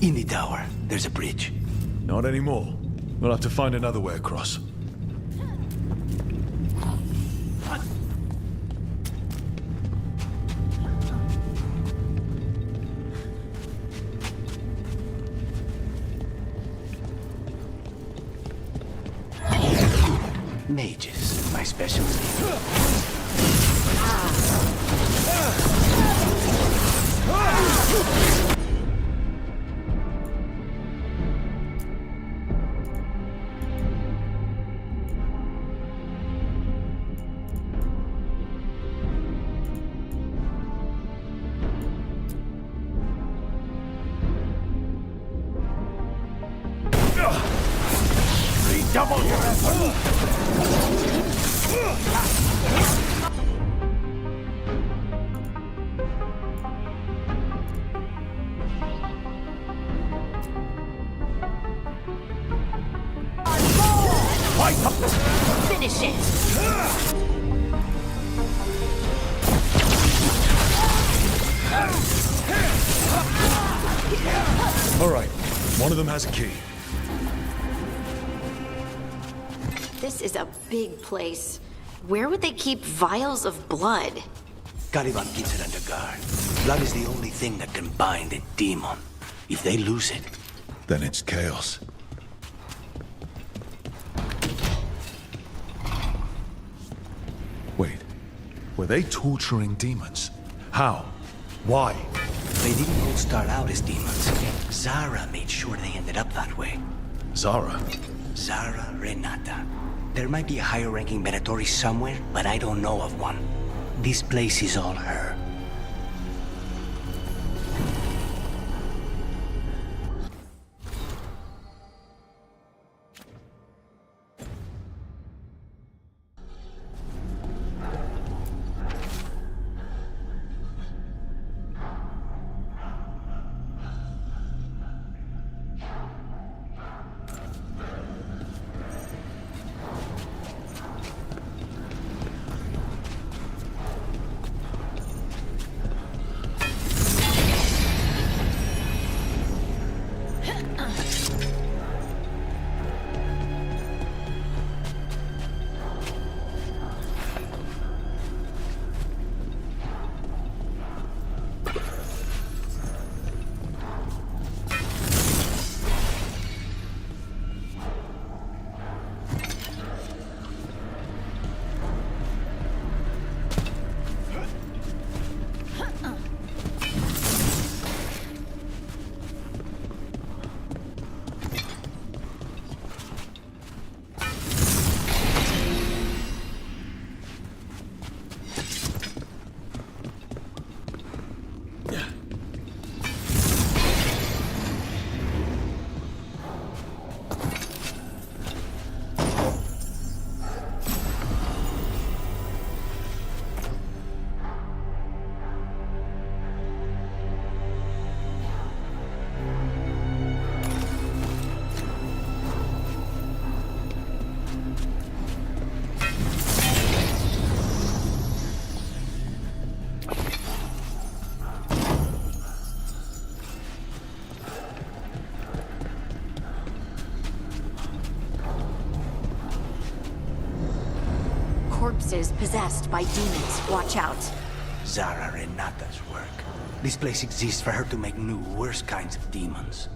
In the tower. There's a bridge. Not anymore. We'll have to find another way across. Mages, my specialty. Redouble your effort! Finish it! All right, one of them has a key. This is a big place. Where would they keep vials of blood? Caliban keeps it under guard. Blood is the only thing that can bind a demon. If they lose it, then it's chaos. Wait, were they torturing demons? How? Why? They didn't all start out as demons. Zara made sure they ended up that way. Zara? Zara Renata. There might be a higher-ranking Venatori somewhere, but I don't know of one. This place is all her. corpses possessed by demons. Watch out. Zara Renata's work. This place exists for her to make new, worse kinds of demons.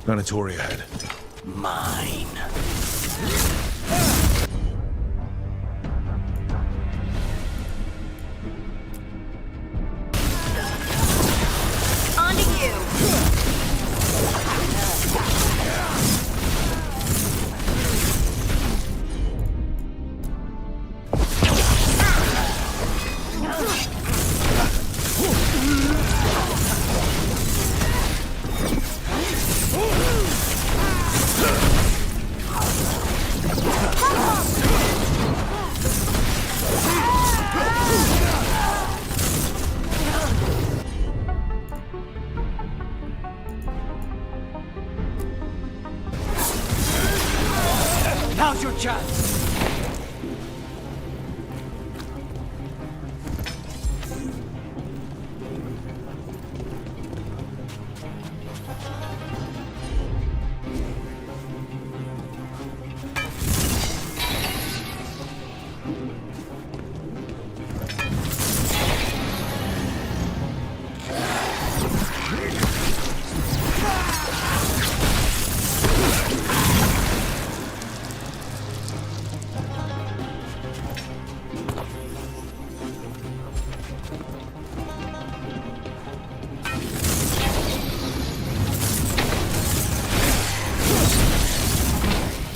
Venatori ahead. Mine. On to you. Now's your chance!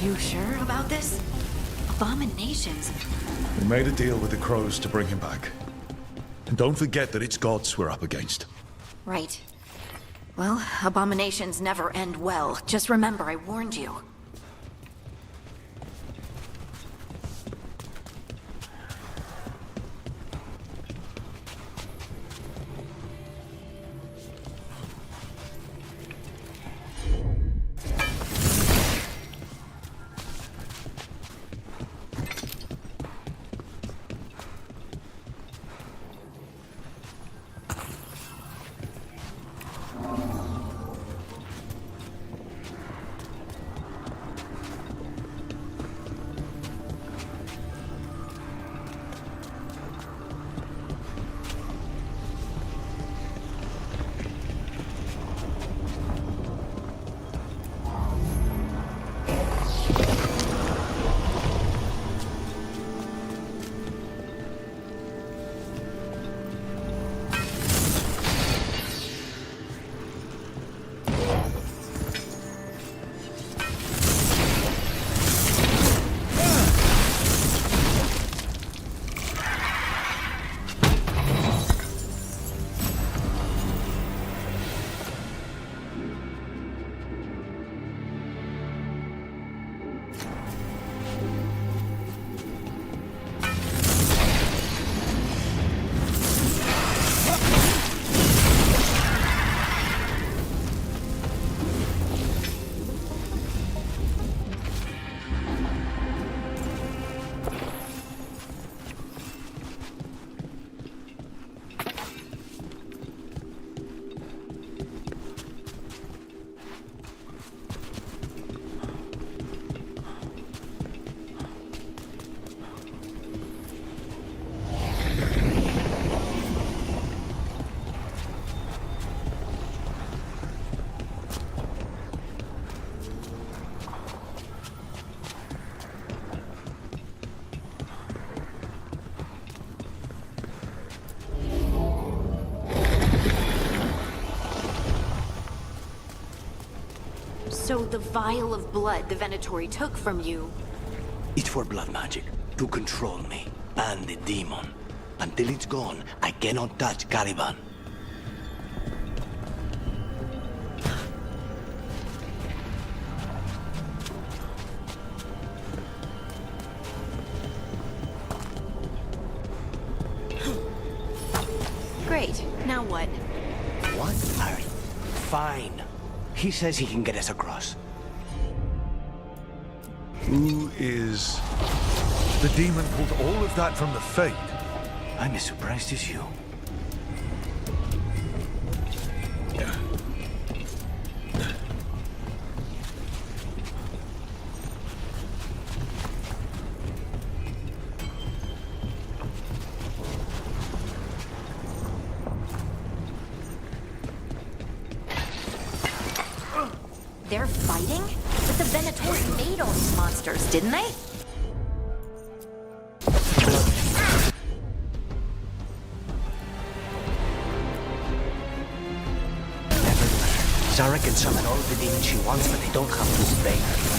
You sure about this? Abominations. We made a deal with the crows to bring him back. And don't forget that it's gods we're up against. Right. Well, abominations never end well. Just remember, I warned you. So the vial of blood the Venatori took from you... It's for blood magic, to control me, and the demon. Until it's gone, I cannot touch Caliban. Great. Now what? What? Harry? Fine. He says he can get us across. Who is... The demon pulled all of that from the Fate. I'm as surprised as you. They're fighting? But the Venatori made all these monsters, didn't they? Zara can summon all the demons she wants, but they don't have to obey her.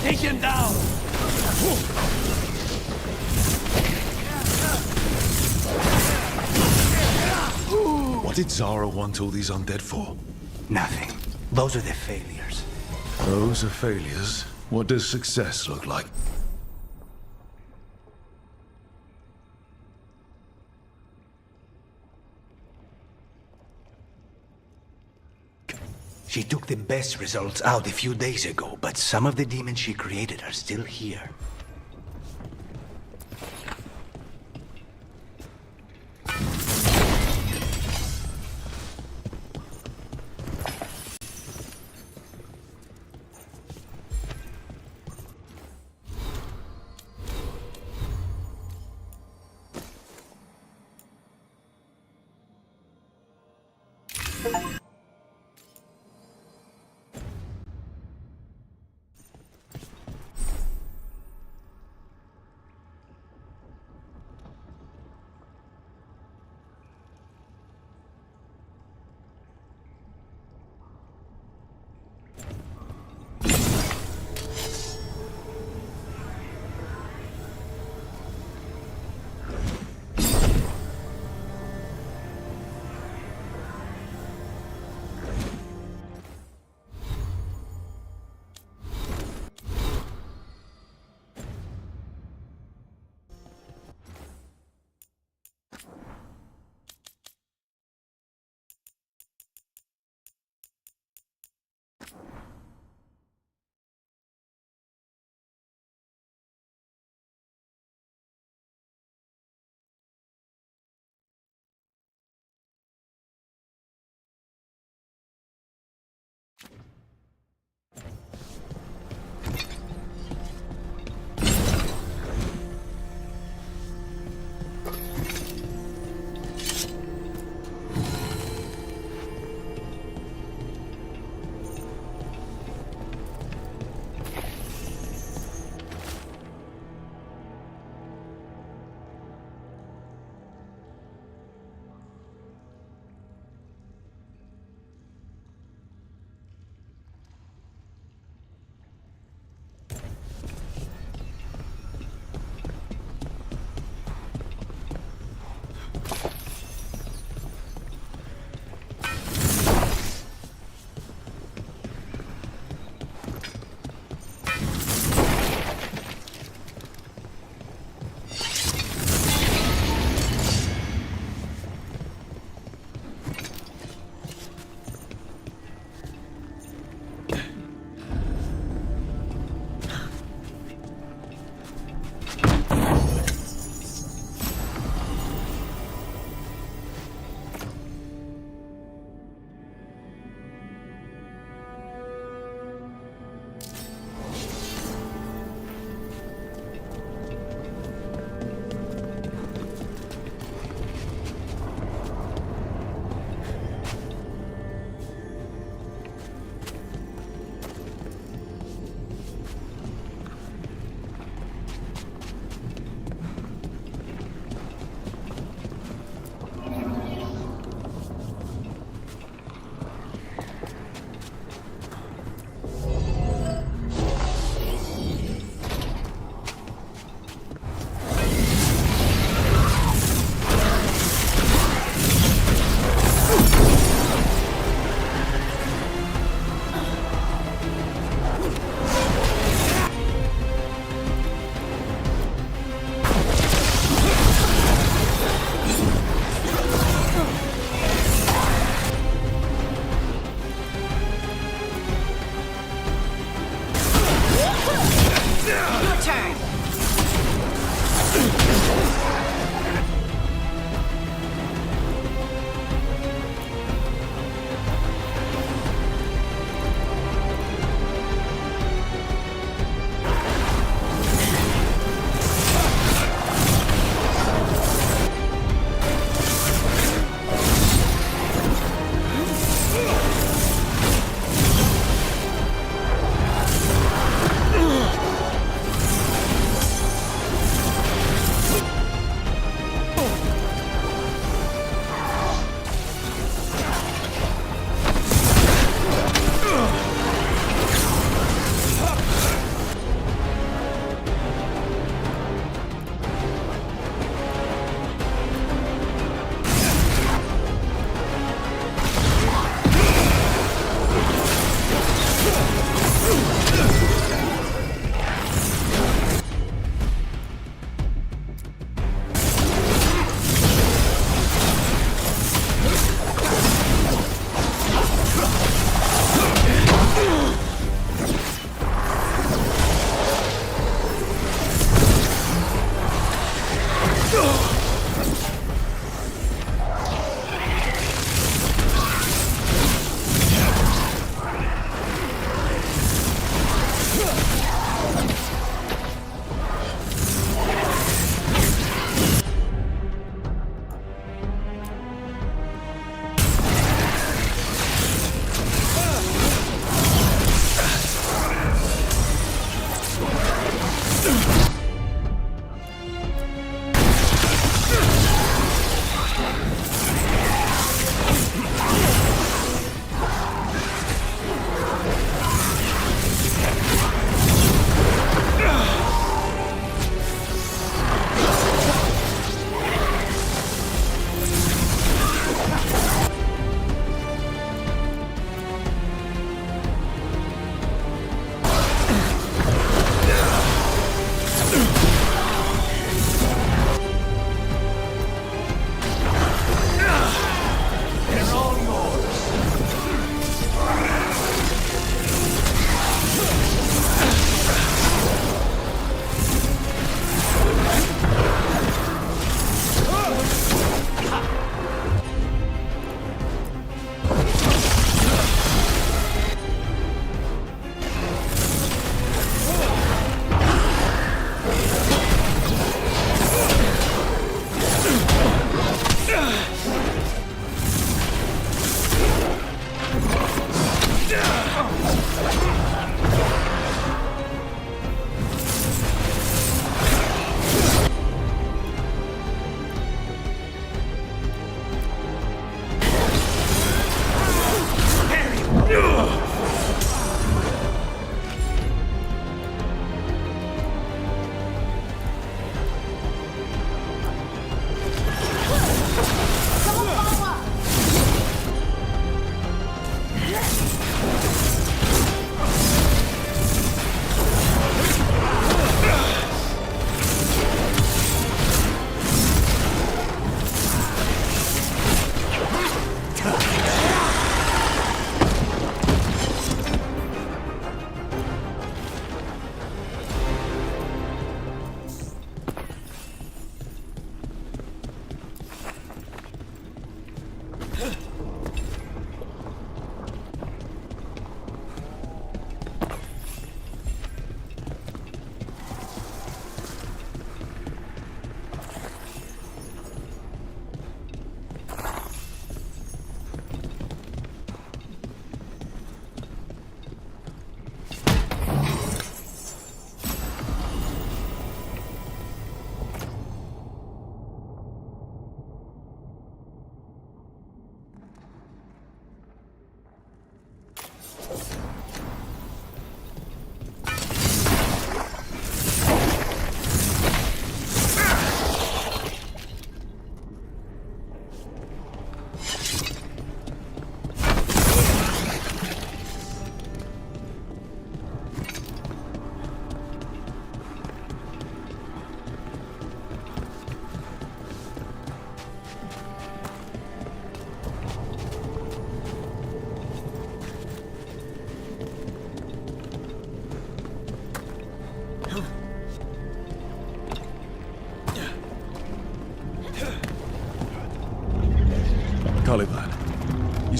Take him down! What did Zara want all these undead for? Nothing. Those are the failures. Those are failures. What does success look like? She took the best results out a few days ago, but some of the demons she created are still here.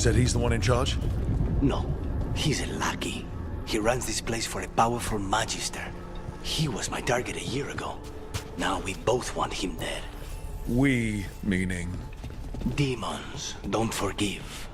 said he's the one in charge? No, he's a lackey. He runs this place for a powerful magister. He was my target a year ago. Now we both want him dead. We, meaning? Demons don't forgive.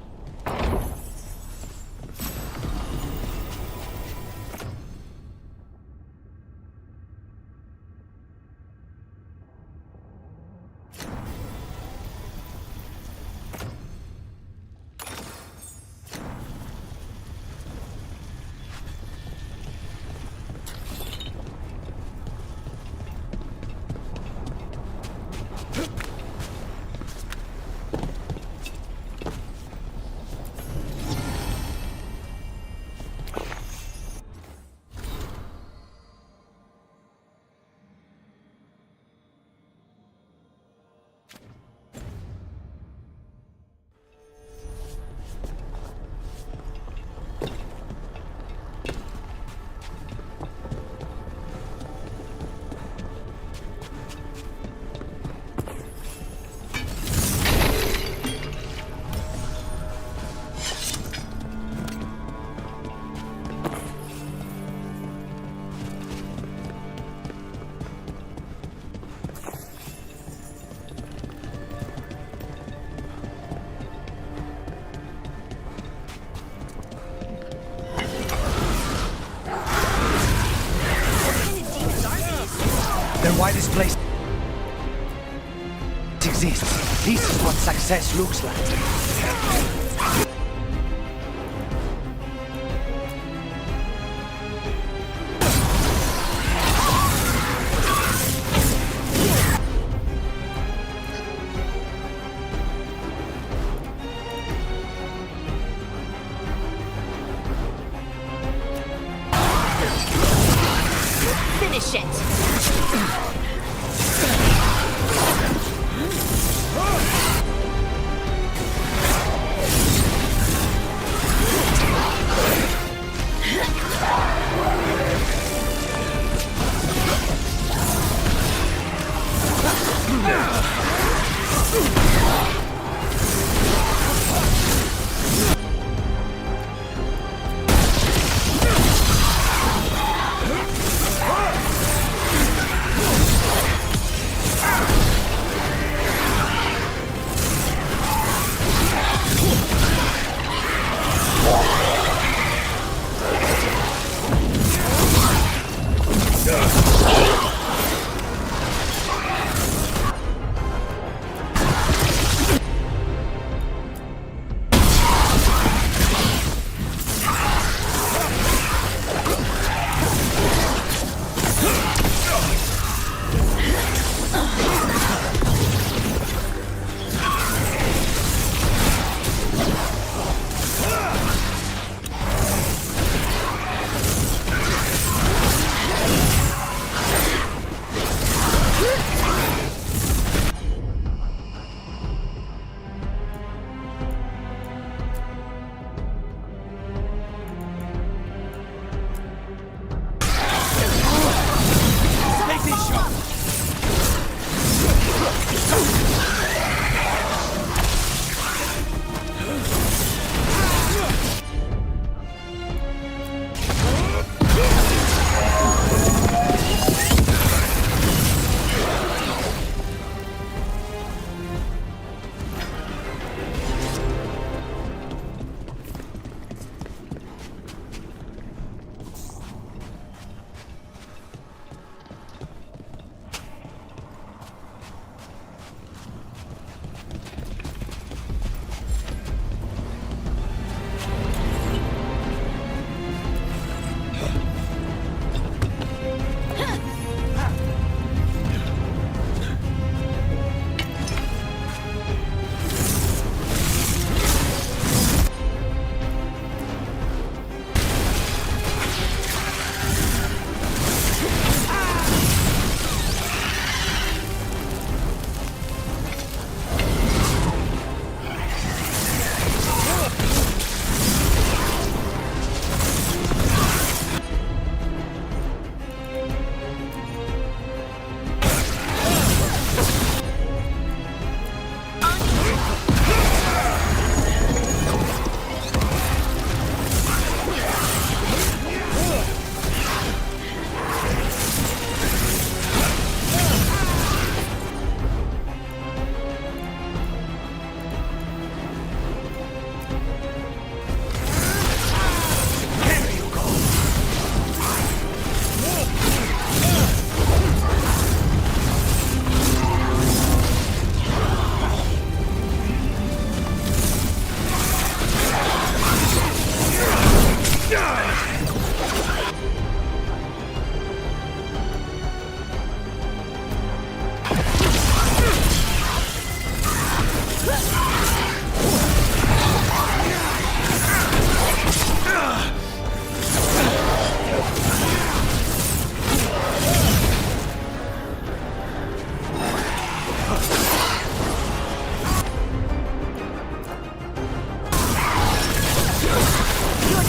Then why this place exists? This is what success looks like. Finish it!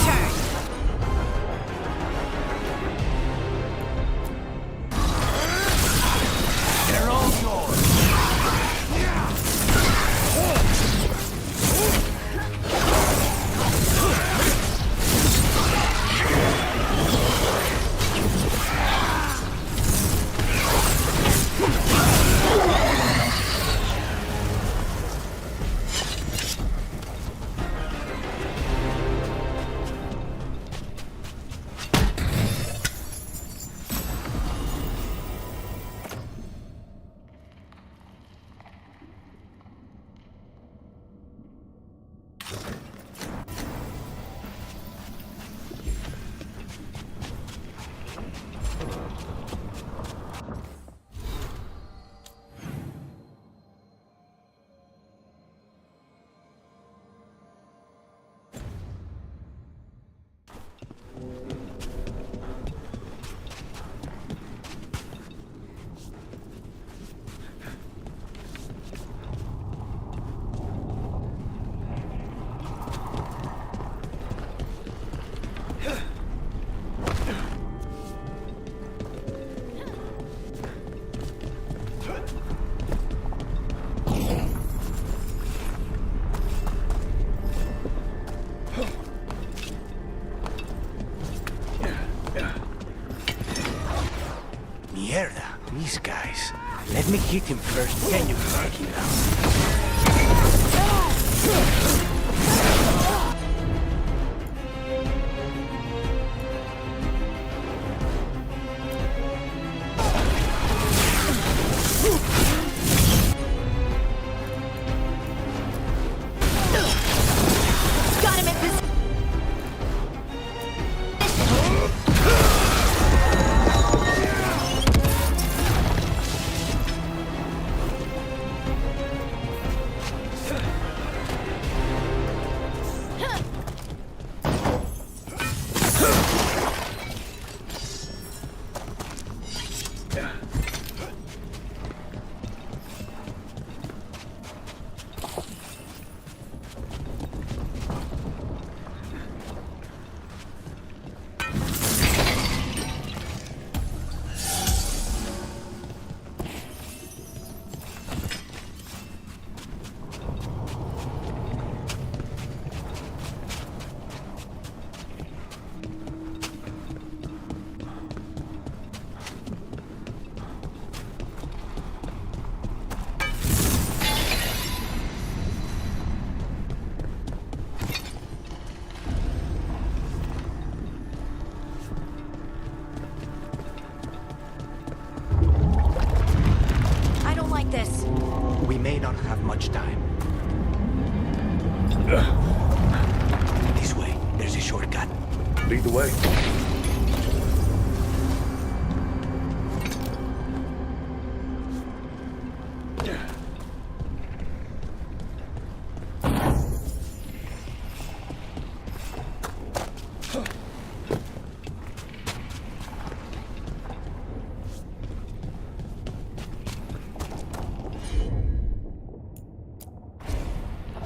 turn! They're all yours! Mierda, these guys. Let me hit him first, then you can take him Got him in position! We may not have much time. This way. There's a shortcut. Lead the way.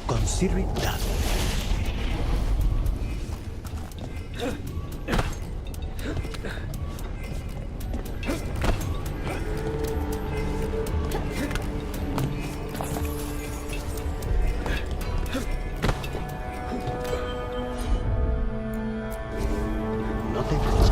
Consider it done. Nothing else.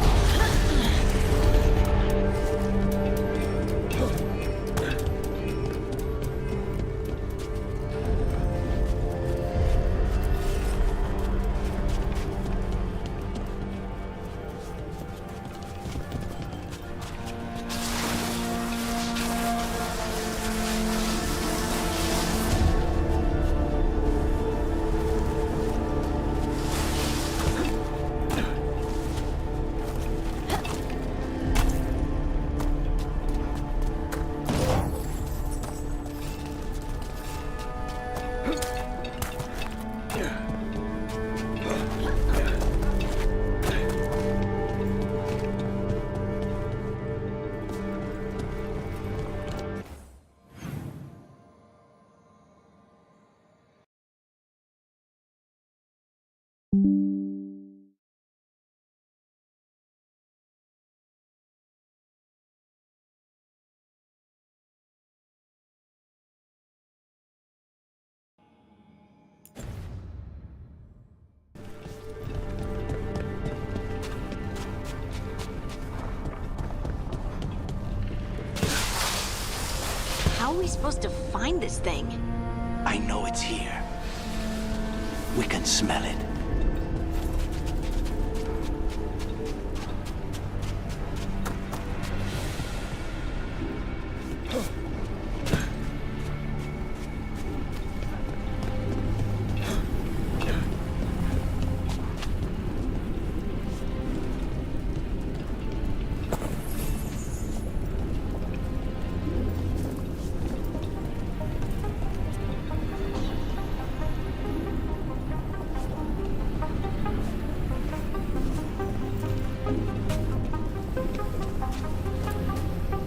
How are we supposed to find this thing? I know it's here. We can smell it.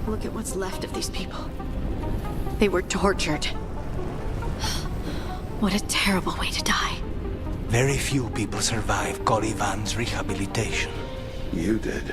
Look at what's left of these people. They were tortured. What a terrible way to die. Very few people survive Corivan's rehabilitation. You did.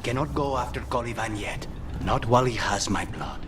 cannot go after Caliban yet. Not while he has my blood.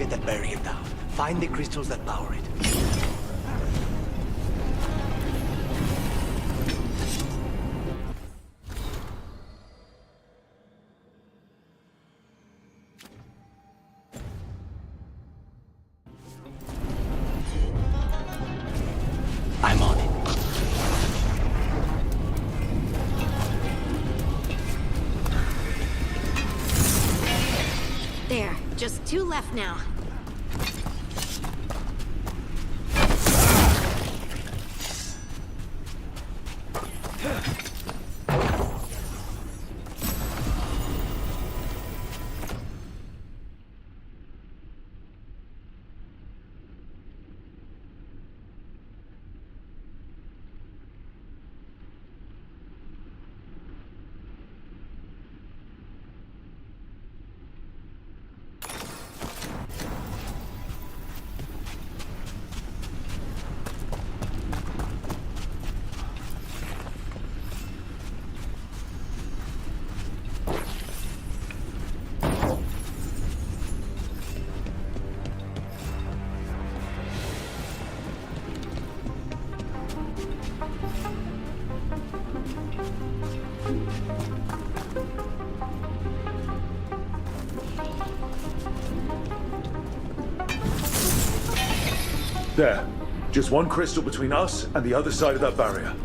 That barrier down. Find the crystals that power it. I'm on it. There, just 2 left now. There. Just one crystal between us and the other side of that barrier.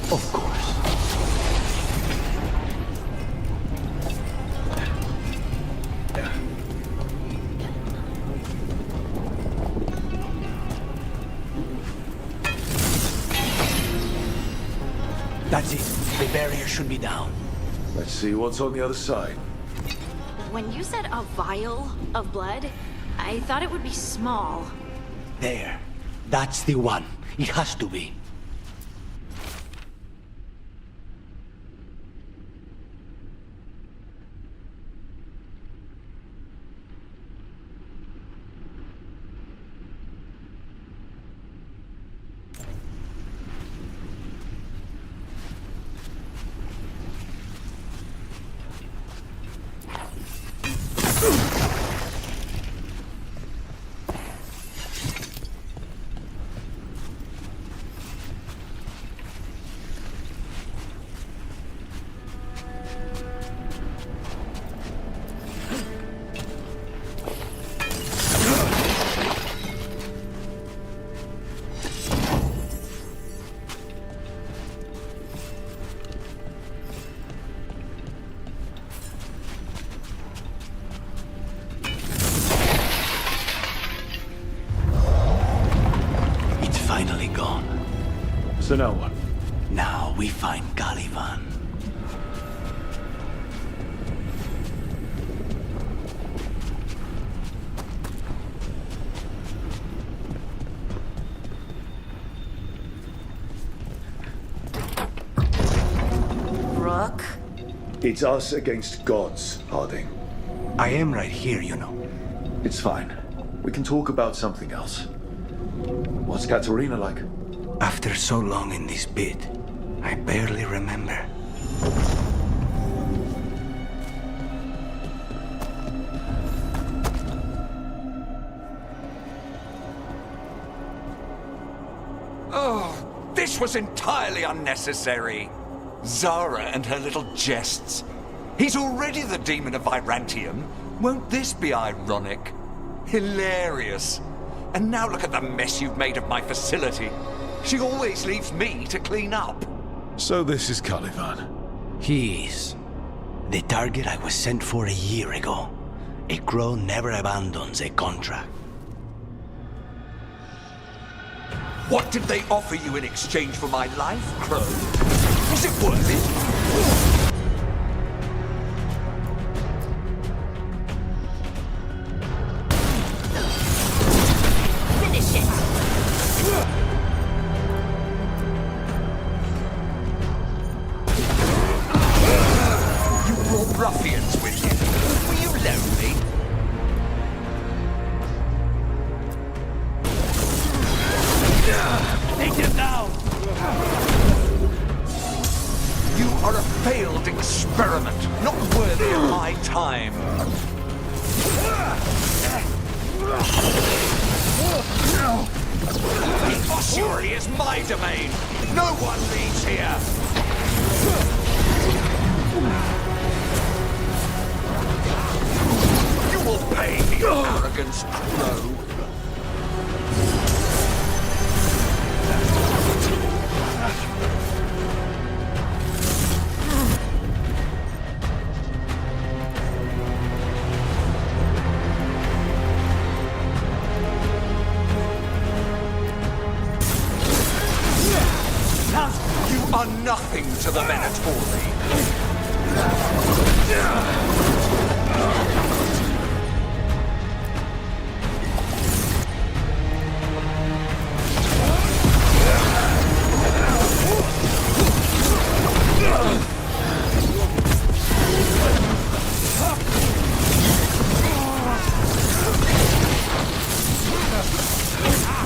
Of course. That's it. The barrier should be down. Let's see what's on the other side. When you said a vial of blood, I thought it would be small. There. That's the one. It has to be. Finally gone. So now what? Now we find Caliban. Rook? It's us against gods, Harding. I am right here, you know. It's fine. We can talk about something else. What's Katarina like? After so long in this pit, I barely remember. Oh, this was entirely unnecessary. Zara and her little jests. He's already the demon of Virantium. Won't this be ironic? Hilarious. And now look at the mess you've made of my facility. She always leaves me to clean up. So this is Caliban. He is. The target I was sent for a year ago. A crow never abandons a contract. What did they offer you in exchange for my life, Crow? Is it worth it? Finish it! You brought ruffians with you. Were you lonely? Take him down! You are a failed experiment, not worthy of my time. The ossuary is my domain. No one leaves here. You will pay for your arrogance, Crow. You are nothing to the Venatori.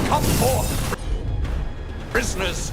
Come forth, prisoners.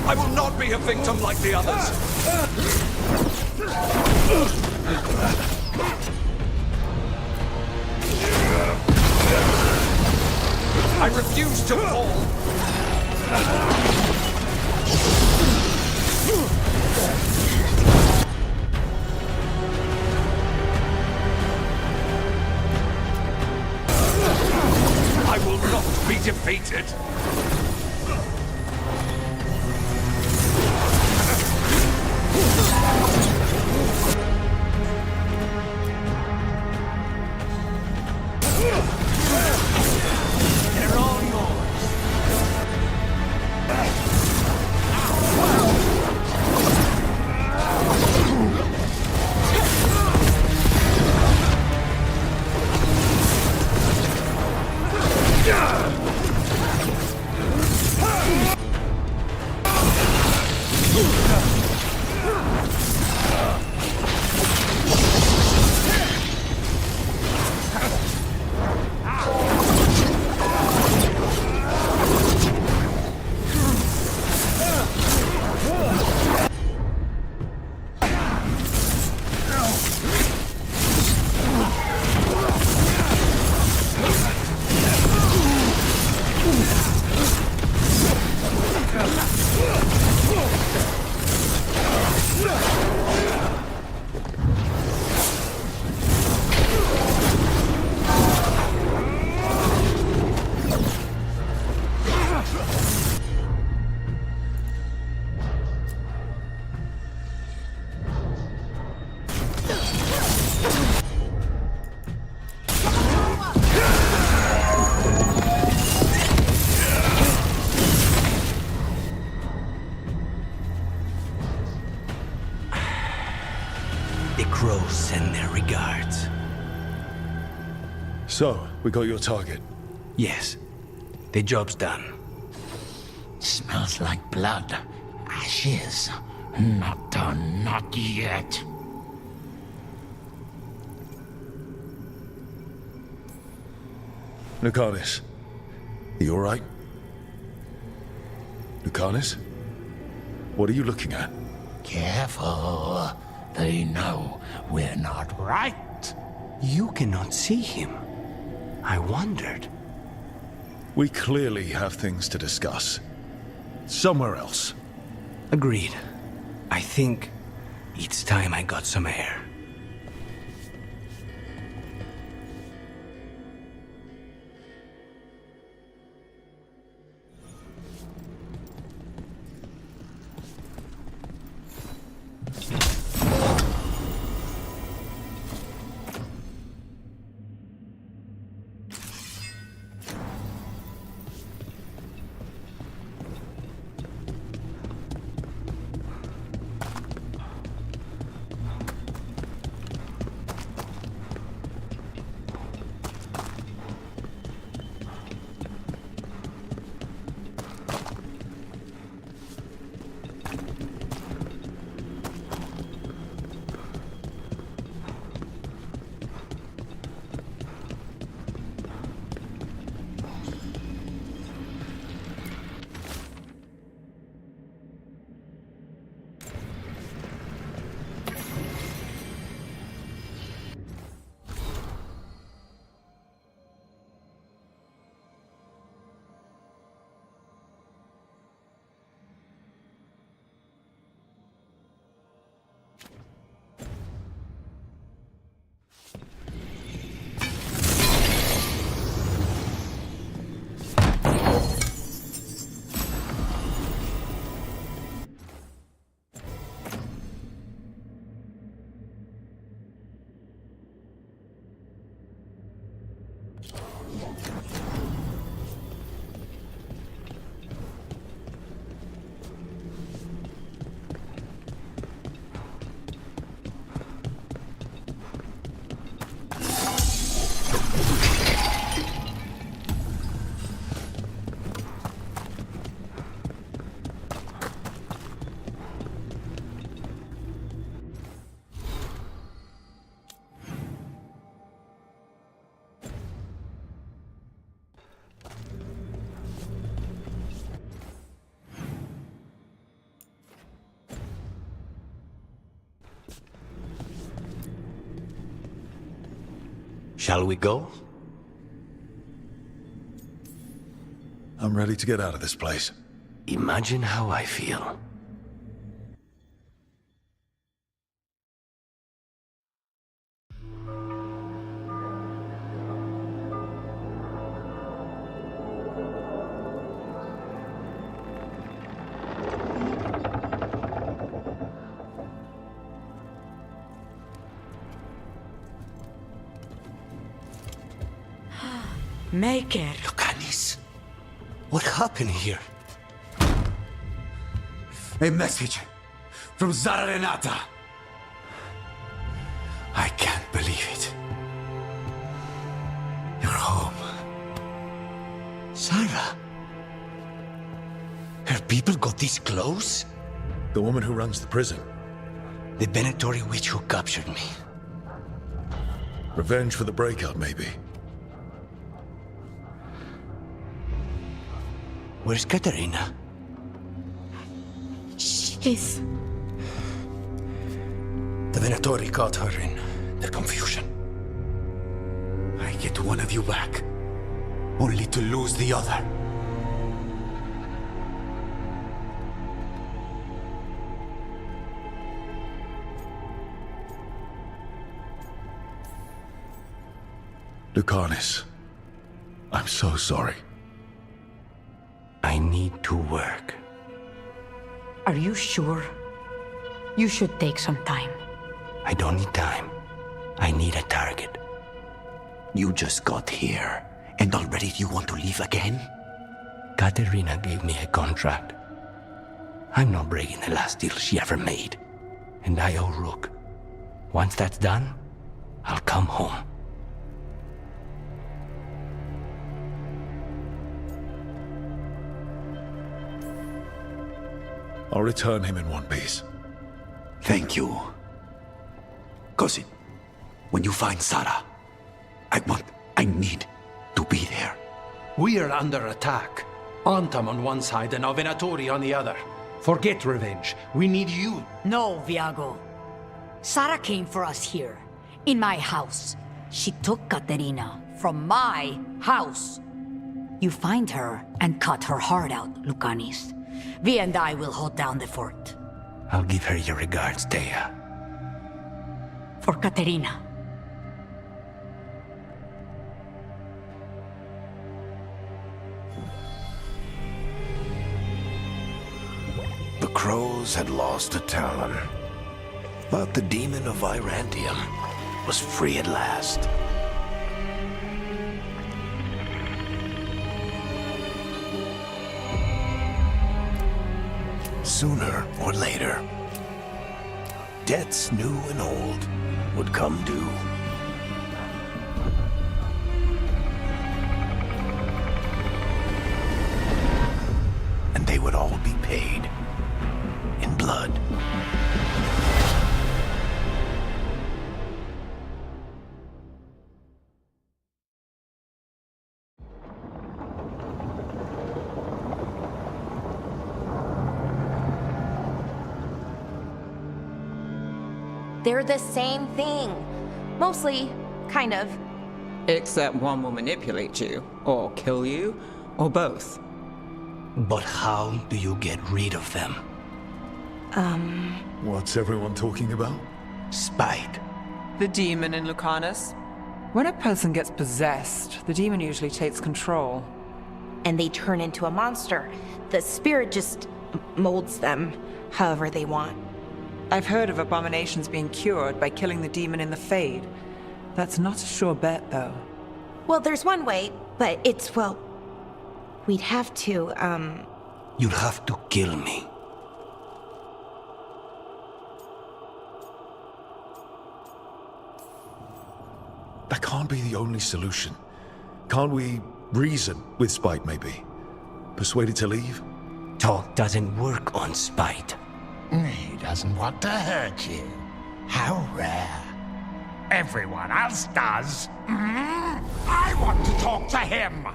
I will not be a victim like the others. I refuse to fall. I will not be defeated. The crows send their regards. So, we got your target. Yes. The job's done. Smells like blood. Ashes. Not done, not yet. Lucanus, you alright? Lucanus? What are you looking at? Careful. They know we're not right. You cannot see him. I wondered. We clearly have things to discuss. Somewhere else. Agreed. I think it's time I got some air. Shall we go? I'm ready to get out of this place. Imagine how I feel. Maker. Lucanus, what happened here? A message from Zara Renata. I can't believe it. You're home. Sarah? Her people got this close? The woman who runs the prison. The Venatori witch who captured me. Revenge for the breakout, maybe. Where's Katerina? She's... The Venatori caught her in their confusion. I get one of you back, only to lose the other. Lucanis, I'm so sorry. I need to work. Are you sure? You should take some time. I don't need time. I need a target. You just got here, and already you want to leave again? Katerina gave me a contract. I'm not breaking the last deal she ever made. And I owe Rook. Once that's done, I'll come home. I'll return him in one piece. Thank you. Cousin, when you find Sarah, I need to be there. We are under attack. Antam on one side and Venatori on the other. Forget revenge. We need you. No, Viago. Sarah came for us here, in my house. She took Katerina from my house. You find her and cut her heart out, Lucanis. Vi and I will hold down the fort. I'll give her your regards, Dea. For Katerina. The crows had lost a talon, but the demon of Virantium was free at last. Sooner or later, debts new and old would come due. And they would all be paid in blood. They're the same thing. Mostly, kind of. Except one will manipulate you, or kill you, or both. But how do you get rid of them? What's everyone talking about? Spite. The demon in Lucanus. When a person gets possessed, the demon usually takes control. And they turn into a monster. The spirit just molds them however they want. I've heard of abominations being cured by killing the demon in the Fade. That's not a sure bet, though. Well, there's one way, but it's, well... We'd have to, You'll have to kill me. That can't be the only solution. Can't we reason with Spite, maybe? Persuade it to leave? Talk doesn't work on Spite. He doesn't want to hurt you. How rare. Everyone else does. I want to talk to him.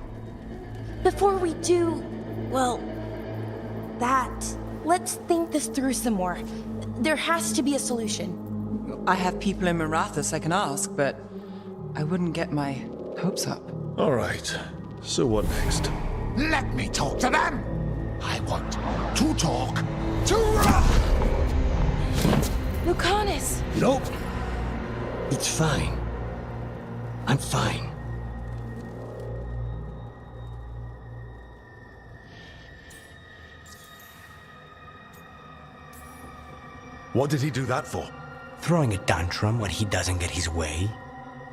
Before we do, well, let's think this through some more. There has to be a solution. I have people in Marathas I can ask, but I wouldn't get my hopes up. All right. So what next? Let me talk to them. I want to talk to Lucanis! Nope. It's fine. I'm fine. What did he do that for? Throwing a tantrum when he doesn't get his way?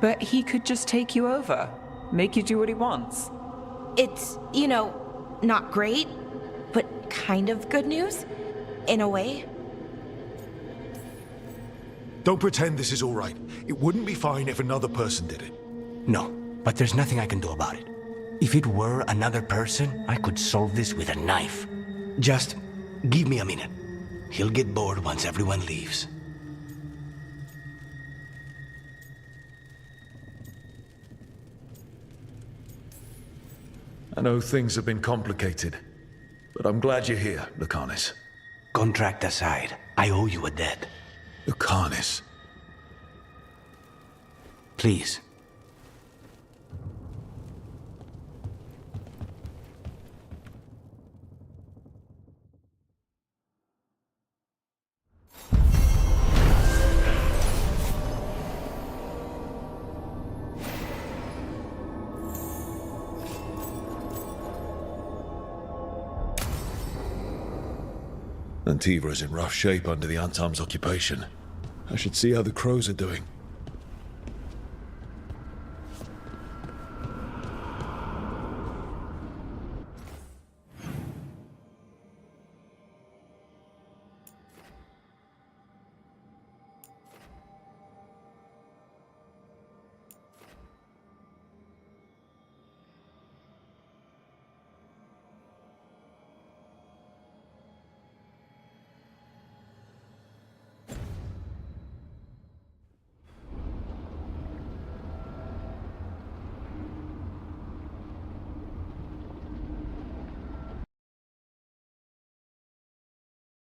But he could just take you over. Make you do what he wants. It's, not great, but kind of good news, in a way. Don't pretend this is all right. It wouldn't be fine if another person did it. No, but there's nothing I can do about it. If it were another person, I could solve this with a knife. Just give me a minute. He'll get bored once everyone leaves. I know things have been complicated, but I'm glad you're here, Lucanis. Contract aside, I owe you a debt. Lucanis. Please. Antiva is in rough shape under the Antam's occupation. I should see how the crows are doing.